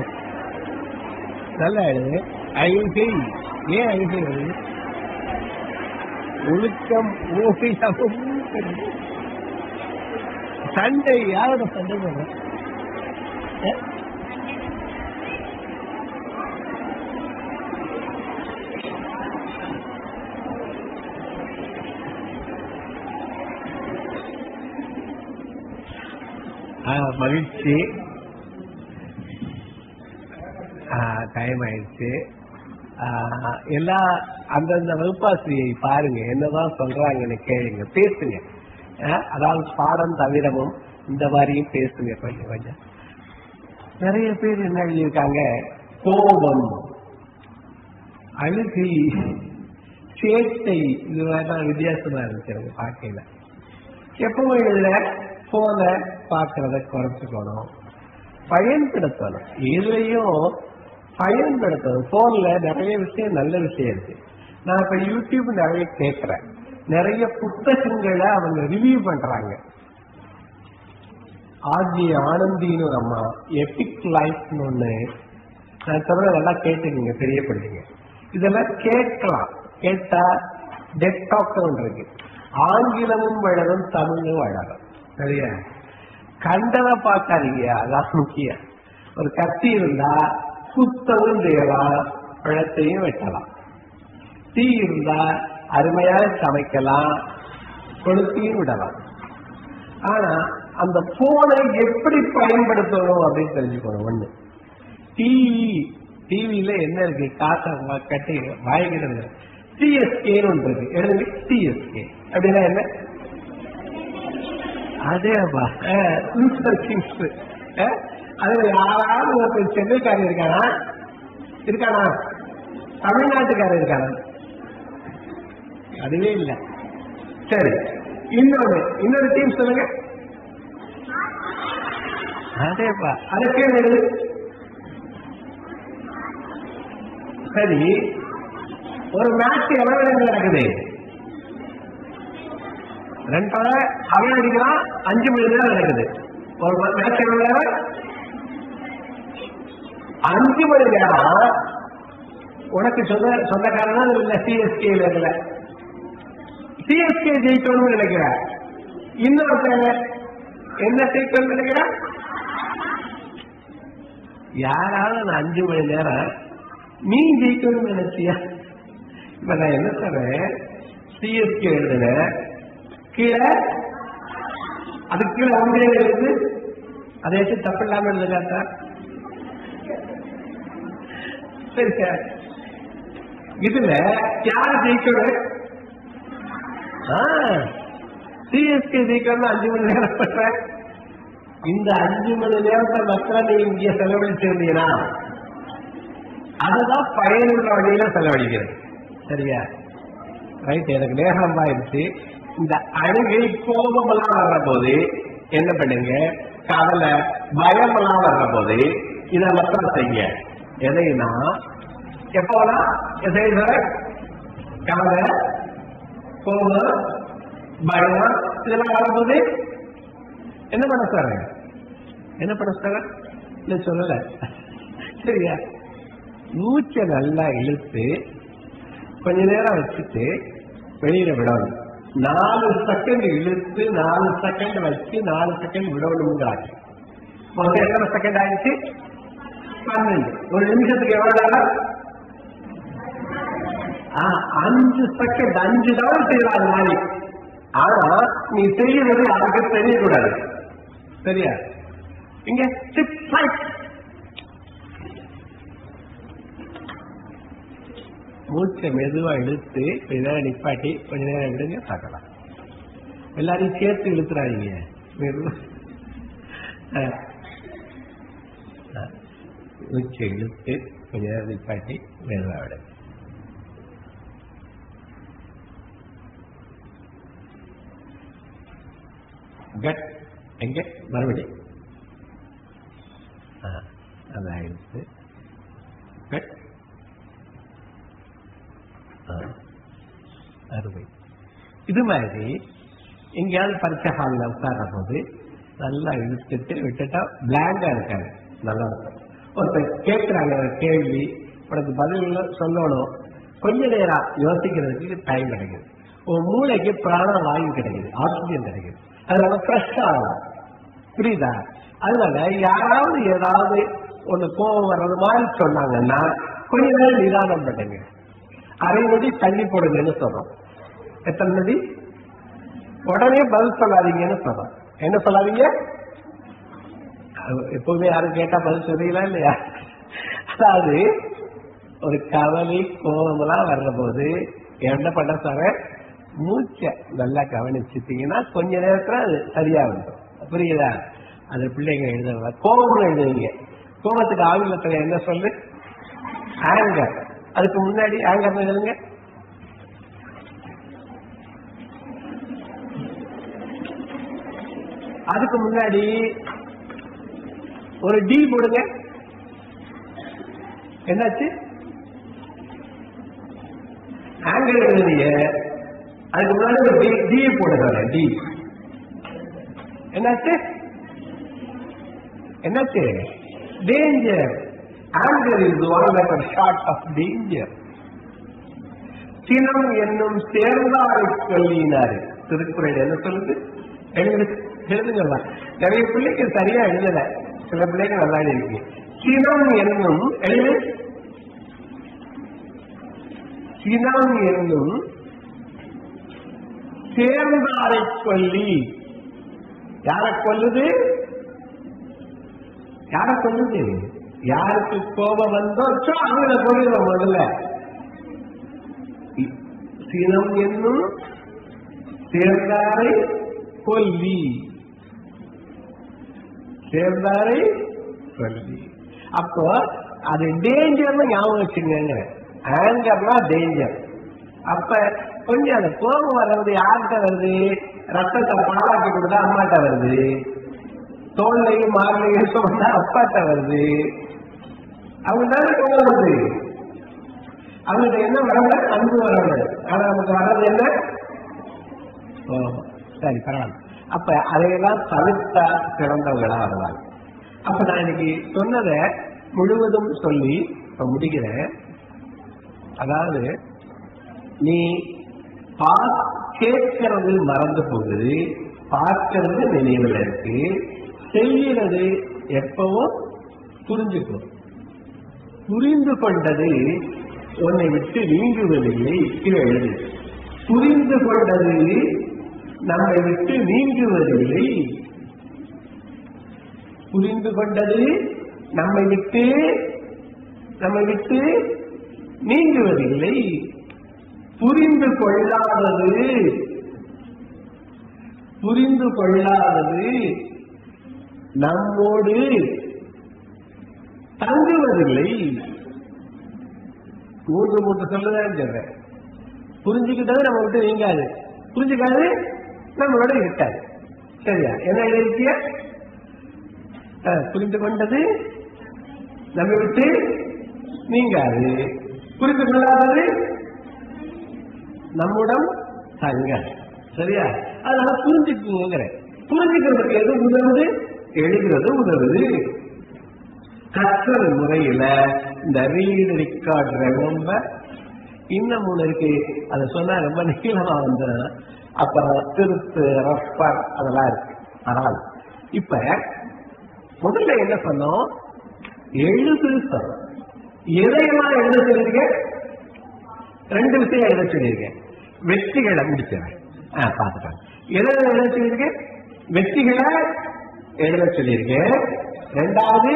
Speaker 1: நல்லா எழுது. அகிம்சை. ஏன் அகிம்சை வருது? ஒழுக்கம். ஓவியம். சண்டை. யாரோட சண்டை போடுற? மகிழ்ச்சி. டைம் ஆயிடுச்சு. எல்லா அந்தந்த வகுப்பாசிரியை பாருங்க, என்னதான் சொல்றாங்கன்னு கேளுங்க, பேசுங்க. அதாவது பாடம் தவிரமும் இந்த மாதிரியும் பேசுங்க கொஞ்சம் கொஞ்சம். நிறைய பேர் என்ன எழுதியிருக்காங்க? கோபம், அழுகை, சேட்டை. இது மாதிரிதான் வித்தியாசமா இருந்துச்சு எனக்கு பார்க்கல. எப்பவும் இல்ல போன பாக்குறத குறைச்சுக்கணும், பயன்படுத்தணும். இதுலயும் பயன்படுத்தணும். போன்ல நிறைய விஷயம், நல்ல விஷயம் இருக்கு. நான் இப்ப யூடியூப் நிறைய கேட்கிறேன். நிறைய புத்தகங்களை அவங்க ரிவ்யூ பண்றாங்க. ஆனந்தின்னு ஒரு அம்மா எபிக் லைஃப்னு ஒண்ணு, நான் சொல்ற நல்லா கேட்டுக்கீங்க, தெரியப்படுத்துங்க. இதெல்லாம் கேட்கலாம். கேட்டா டெட் டாக் ஒன்று இருக்கு. ஆங்கிலமும் வளரும், தமிழும் வளரும். சரியா? கண்டதை பார்க்காதீங்க, அதான் முக்கியம். ஒரு கத்தி இருந்தா சுத்தமும் செய்யலாம், பழத்தையும் வெட்டலாம். தீ இருந்தா அருமையாக சமைக்கலாம், கொளுத்தியும் விடலாம். ஆனா அந்த போனை எப்படி பயன்படுத்தணும் அப்படின்னு தெரிஞ்சுக்கணும். ஒண்ணு, டிவியில என்ன இருக்கு, காசை கட்டி வாங்கிக்கிறது. சிஎஸ்கேன்னு ஒன்று இருக்கு, எழுதுங்க சிஎஸ்கே அப்படின்னா என்ன? அதேப்பா அது யாராவது ஒருத்தர் சென்னைக்காரர் இருக்கானா தமிழ்நாட்டுக்காரர் இருக்கானா? அதுவே இல்லை. சரி, இன்னொரு டீம் சொல்லுங்க. அதேப்பா, அதற்கே எழுது. சரி, ஒரு மேட்ச் எவ்வளவு நேரம் நடக்குது? 2 அவன் அடிக்கிறான், 5 மணி நேரம் நடக்குது. ஒரு மேட்ச் எவ்வளவு நேரம்? 5 மணி நேரம். உனக்கு சொந்தக்காரன் இல்ல, சிஎஸ்கே இல்ல, சிஎஸ்கே ஜெயிக்கணும்னு நினைக்கிற. இன்னொருத்தங்க என்ன ஜெயிக்கணும்னு நினைக்கிற? யாராவது அந்த 5 மணி நேரம் நீ ஜெயிக்கணும்னு நினைச்சியா? இப்ப நான் என்ன சொல்றேன், சிஎஸ்கே எழுதுன கீழே, அதுக்கு கீழே ஒன்றே எழுது, அதை வச்சு தப்பு இல்லாம எழுதுகாத்தா? சரி சார், இதுல யார் ஜெயிக்கணும்? சிஎஸ்கே ஜெயிக்கணும்னு 5 மணி நேரம் பண்ற. இந்த 5 மணி நேரத்தை மக்கள் நீ இங்க செலவழிச்சிருந்தீங்கன்னா அதுதான் பயனுள்ள வழியில செலவழிக்கிறது. சரியா? ரைட். எனக்கு நேரம் ஆயிடுச்சு. இந்த அழுகை கோபமெல்லாம் வர்ற போது என்ன பண்ணுங்க, கவலை பயமெல்லாம் வர்ற போது இதை மட்டும் செய்ய. எதைனா எப்போலாம் எதை கவலை கோபம் பயம் இதெல்லாம் வரும்போது என்ன பண்ண சார்? என்ன பண்ண சார்? இல்ல சொல்லல. சரியா? மூச்சை நல்லா இழுத்து கொஞ்ச நேரம் வச்சுட்டு வெளியில விடணும். 4 செகண்ட் இழுத்து 4 செகண்ட் வச்சு 4 செகண்ட் விடணுங்கிறாங்க. மொத்தம் எத்தனை செகண்ட் ஆயிடுச்சு? 12. ஒரு நிமிஷத்துக்கு எவ்வளவு நேரம்? 5 செகண்ட். 5 தடவை செய்யலாம் அது மாதிரி. ஆனா நீ செய்யறது அதுக்கு தெரியக்கூடாது. சரியா? இங்க 6 மூச்சை மெதுவா இழுத்து கொஞ்ச நேரம் நிப்பாட்டி கொஞ்ச நேரம் விடுங்க, பார்க்கலாம். எல்லாரையும் சேர்த்து இழுத்துறாங்க. மெதுவா மூச்சை இழுத்து கொஞ்ச நேரம் நிப்பாட்டி மெதுவா விடுங்க. கட் எங்க மறுபடியும் அதான் இழுத்து கட் அறுவை. இது மாதிரி எங்கேயாவது பரீட்சை ஹாலில் உட்கார்ற போது நல்லா இழுத்துட்டு விட்டுட்டா பிளாங்கா இருக்காது, நல்லா இருக்கும். ஒருத்தர் கேட்கிறாங்க கேள்வி, உனக்கு பதில் சொல்லணும், கொஞ்ச நேரம் யோசிக்கிறதுக்கு டைம் கிடைக்குது. உன் மூளைக்கு பிராண வாயு கிடைக்குது, ஆக்சிஜன் கிடைக்குது, அதனால ஃப்ரெஷ் ஆகலாம். புரியுதா? அதனால யாராவது ஏதாவது ஒண்ணு கோபம் வர்றது மாதிரி சொன்னாங்கன்னா கொஞ்ச நேரம் நிதானம் பண்ணுங்க. அரை நொடி தள்ளி போடுங்கன்னு சொல்றோம். எத்தனை நொடி? உடனே பதில் சொல்லாதீங்கன்னு சொல்றோம். என்ன சொல்லாதீங்க? எப்பவுமே யாரும் கேட்டா பதில் சொல்றீங்களா இல்லையா? அதாவது ஒரு கவலை கோபமெல்லாம் வர்ற போது என்ன பண்ண சார், மூச்சை நல்லா கவனிச்சுட்டீங்கன்னா கொஞ்ச நேரத்துல அது சரியா வந்துடும். புரியுதா? அது பிள்ளைங்க எழுதுறதா கோபம் எழுதுவீங்க. கோபத்துக்கு ஆங்கிலத்துல என்ன சொல்லு? ஆங்கர். அதுக்கு முன்னாடி ஆங்கர் எழுதுங்க. அதுக்கு முன்னாடி ஒரு டி போடுங்க. என்னாச்சு? ஆங்கர் எழுதிய அதுக்கு முன்னாடி ஒரு டி போடுங்க. டி என்னாச்சு? என்னாச்சு? Danger. Anger is one like a shot of danger. சினம் என்னும் சேர்ந்தாரை சொல்லினாரு. திருக்குறள் என்ன சொல்லுது? எழுதுங்கலாம். நிறைய பிள்ளைக்கு சரியா எழுதல, சில பிள்ளைங்க நல்லா இருக்கு. சினம் என்னும் எழுது, சினம் என்னும் சேர்ந்தாரை கொல்லி. யாரை கொல்லுது? யாரை கொல்லுது? யாருக்கு கோபம் வந்தோச்சோ அவங்கள கொல்லுவோம் முதல்ல. சினம் என்னும் சேர்ந்தாரை கொல்லி, சேர்ந்தாரை கொல்லி. அப்போ அது டேஞ்சர்னு ஞாபகம் வச்சுங்க. ஆங்கர்னா டேஞ்சர். அப்ப கொஞ்சம் அந்த கோபம் வர்றது யார்கிட்ட வருது? ரத்தத்தை பாலாக்கி கொடுத்தா அம்மாட்ட வருது, தோல்லையும் மார்லையும் சொன்னா அப்பாட்ட வருது. அவங்க தானே கோபம் வருது. அவங்ககிட்ட என்ன வரல? அன்பு வரல. ஆனா நமக்கு வர்றது என்ன? சரி, பரவாயில்ல. அப்ப அதையெல்லாம் தவிர்த்தா சிறந்தவங்களா வருவாங்க. அப்ப நான் இன்னைக்கு சொன்னதை முழுவதும் சொல்லி இப்ப முடிக்கிறேன். அதாவது நீ கேட்கிறது மறந்து போகுது, பார்க்கிறது நினைவில் இருக்கு, செய்கிறது எப்பவும் புரிஞ்சுக்கும். புரிந்து கொண்டது உன்னை விட்டு நீங்குவதில்லை. எழுது, புரிந்து கொண்டது நம்மை விட்டு நீங்குவதில்லை. புரிந்து கொண்டது நம்மை விட்டு நீங்குவதில்லை. புரிந்து கொள்ளாதது நம்மோடு தங்குவதில்லை. மூன்று சொல்லுதான் சொல்றேன். புரிஞ்சுக்கிட்டது நம்ம விட்டு நீங்காது, புரிஞ்சுக்காது நம்மளோட இருக்காது. சரியா? என்ன எழுதிய? புரிந்து கொண்டது நம்ம விட்டு நீங்காது, புரிந்து கொள்ளாதது நம்முடன் தங்க. சரியா? அதனால புரிஞ்சுக்குங்கிற. புரிஞ்சுக்கிறதுக்கு எது உதவுது? எழுதுறது உதவுது. கற்றல் முறையில இந்த ரீட், ரெக்கார்ட், ரெமெம்பர் இன்னும் ஒண்ணு இருக்கு. அதை சொன்னா ரொம்ப நீளமா வந்து அப்புறம் திருத்து, ரெஃபர் அதெல்லாம் இருக்கு. ஆனால் இப்ப முதல்ல என்ன சொன்னோம்? எழுது சொன்னோம். எதையெல்லாம் எழுத சொல்லியிருக்கேன்? 2 விஷயம் எழுத சொல்லியிருக்கேன். வெற்றிகளை முடிச்சிடறேன், பார்த்துட்டாங்க. எதை எழுத சொல்லியிருக்கேன்? வெற்றிகளை எழுத சொல்லியிருக்கேன். 2வது,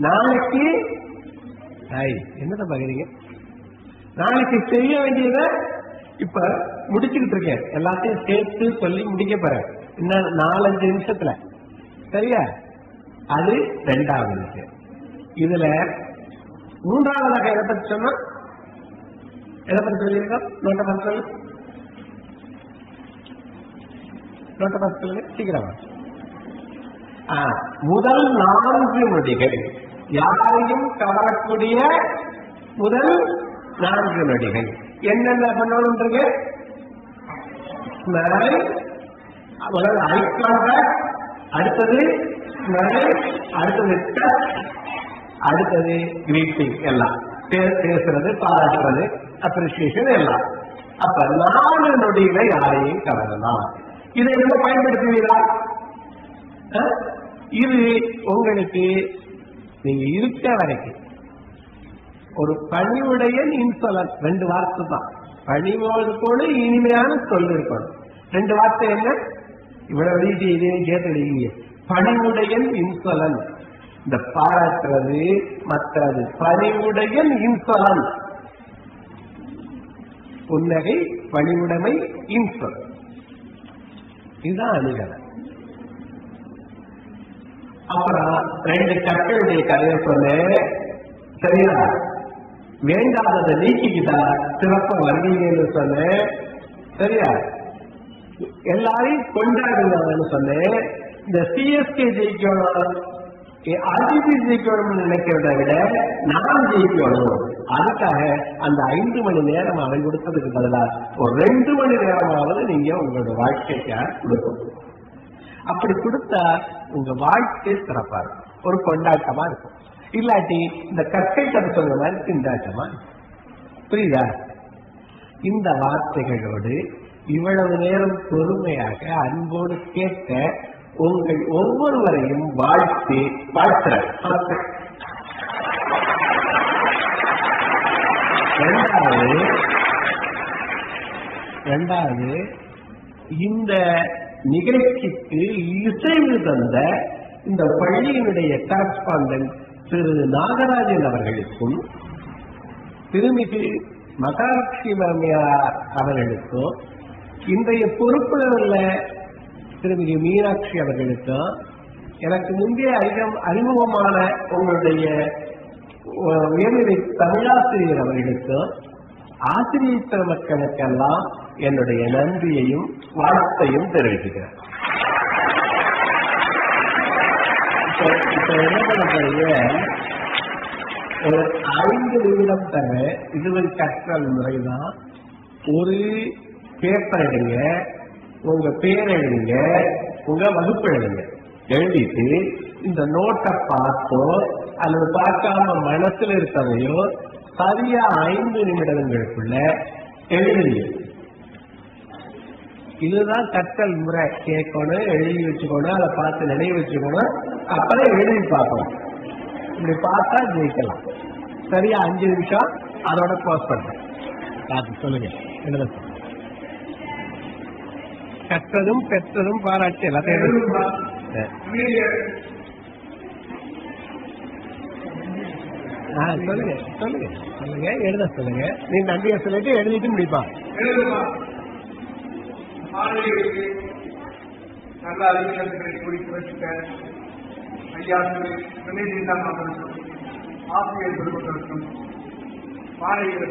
Speaker 1: நாளைக்கு என்னதான் பாக்குறீங்க? நாளைக்கு செய்ய வேண்டியதை இப்ப முடிச்சுக்கிட்டு இருக்கேன். எல்லாத்தையும் சேர்த்து சொல்லி முடிக்க போறேன் இன்னும் 4-5 நிமிஷத்துல. சரியா? அது 2வது விஷயம். இதுல 3வதாக எதை பற்றி சொன்னா? எதை பற்றி சொல்லியிருக்கோம்? நோட்டை பார்த்து சொல்லு, நோட்டை பார்த்து சொல்லுங்க சீக்கிரமா. முதல் 4 நொடிகள் யாரையும் கவரக்கூடிய முதல் 4 நொடிகள் என்னென்ன பண்ணணும்? முதல் ஐ கான்டாக்ட், அடுத்தது ஸ்மைல், அடுத்தது டச், அடுத்தது கிரீட்டிங். எல்லாம் பேசுறது, பாராட்டுறது, அப்ரிசியேஷன் எல்லாம். அப்ப 4 நொடிகளை யாரையும் கவரலாம். இதை என்ன பயன்படுத்துவீங்களா? இது உங்களுக்கு நீங்க இருக்க வரைக்கும் ஒரு பணிவுடைய இன்சொலன் 2 வார்த்தை தான். பணிவோடு கூட இனிமையான சொல் இருக்கணும். 2 வார்த்தை என்ன? இவ்வளவு எழுதி இதையும் கேட்டு பணிவுடைய இன்சொலன். இந்த பாராட்டுறது மற்றது பணிவுடைய இன்சொலன். புன்னகை, பணிவுடைமை, இன்சொலன். இதுதான் அணிகலன். அப்புறம் 2 கற்களுடைய கதையை சொன்னேன். சரியா? வேண்டாததை நீக்கிக்கிட்டா சிறப்ப வந்தீங்கன்னு சொன்னேன். சரியா? எல்லாரையும் கொண்டாடுங்கன்னு சொன்னேன். இந்த சிஎஸ்கே ஜெயிக்கணும், ஆர்ஜிபி ஜெயிக்கணும்னு நினைக்கிறத விட நான் ஜெயிக்கணும். அதுக்காக அந்த 5 மணி நேரம் அவன் கொடுத்ததுக்கு பதிலா ஒரு 2 மணி நேரமாவது நீங்க உங்களோட வாழ்க்கைக்காக கொடுக்கணும். அப்படி கொடுத்தா உங்க வாழ்க்கை சிறப்பா இருக்கும், ஒரு கொண்டாட்டமா இருக்கும். இல்லாட்டி இந்த கற்கை கதை சொல்ற மாதிரி திண்டாட்டமா. புரியுதா? இந்த வார்த்தைகளோடு இவ்வளவு நேரம் பொறுமையாக அன்போடு கேட்க உங்கள் ஒவ்வொருவரையும் வாழ்த்துறேன். இரண்டாவது, இந்த நிகழ்ச்சிக்கு இசைவு தந்த இந்த பள்ளியினுடைய கரஸ்பாண்டன்ட் திரு நாகராஜன் அவர்களுக்கும் திருமிகு மகாலட்சுமி மாமியார் அவர்களுக்கும் இன்றைய பொறுப்பில் உள்ள திருமிகு மீனாட்சி அவர்களுக்கும் எனக்கு முந்தைய அறிமுகமான உங்களுடைய உயர்நிலை தமிழாசிரியர் அவர்களுக்கும் ஆசிரியர் பெருமக்களுக்கெல்லாம் என்னுடைய நன்றியையும் வாழ்த்தையும் தெரிவிக்கிறேன். இப்ப என்ன பண்ண போறீங்க, ஒரு 5 நிமிடம் தர இதுவரை கற்றல் முறைதான். ஒரு பேப்பர் எடுங்க, உங்க பேர் எழுதுங்க, உங்க வகுப்பு எழுதுங்க. எழுதிட்டு இந்த நோட்டை பார்த்தோ அல்லது பார்க்காம மனசுல இருக்கிறதையோ சரியா 5 நிமிடங்களுக்குள்ள எழுதுங்க. இதுதான் கற்றல் முறை. கேட்கணும், எழுதி வச்சுக்கணும், அதை பார்த்து நினைவு வச்சுக்கணும், அப்புறம் எழுதி பார்க்கணும். இப்படி பார்த்தா ஜெயிக்கலாம். சரியா 5 நிமிஷம் அதோட க்ளோஸ் பண்றேன். பார்த்து சொல்லுங்க. என்ன கற்றதும் பெற்றதும் பாராட்டு எல்லாத்தையும் சொல்லுங்க சொல்லுங்க சொல்லுங்க எழுத சொல்லுங்க. நீ நன்றியை சொல்லிட்டு எழுதிட்டு முடிப்பான்.
Speaker 4: நல்ல அறிஞர்களை குறிப்பிட்ட ஐயா ஆசிரியர் பெருமக்களுக்கும் மாணவிகள்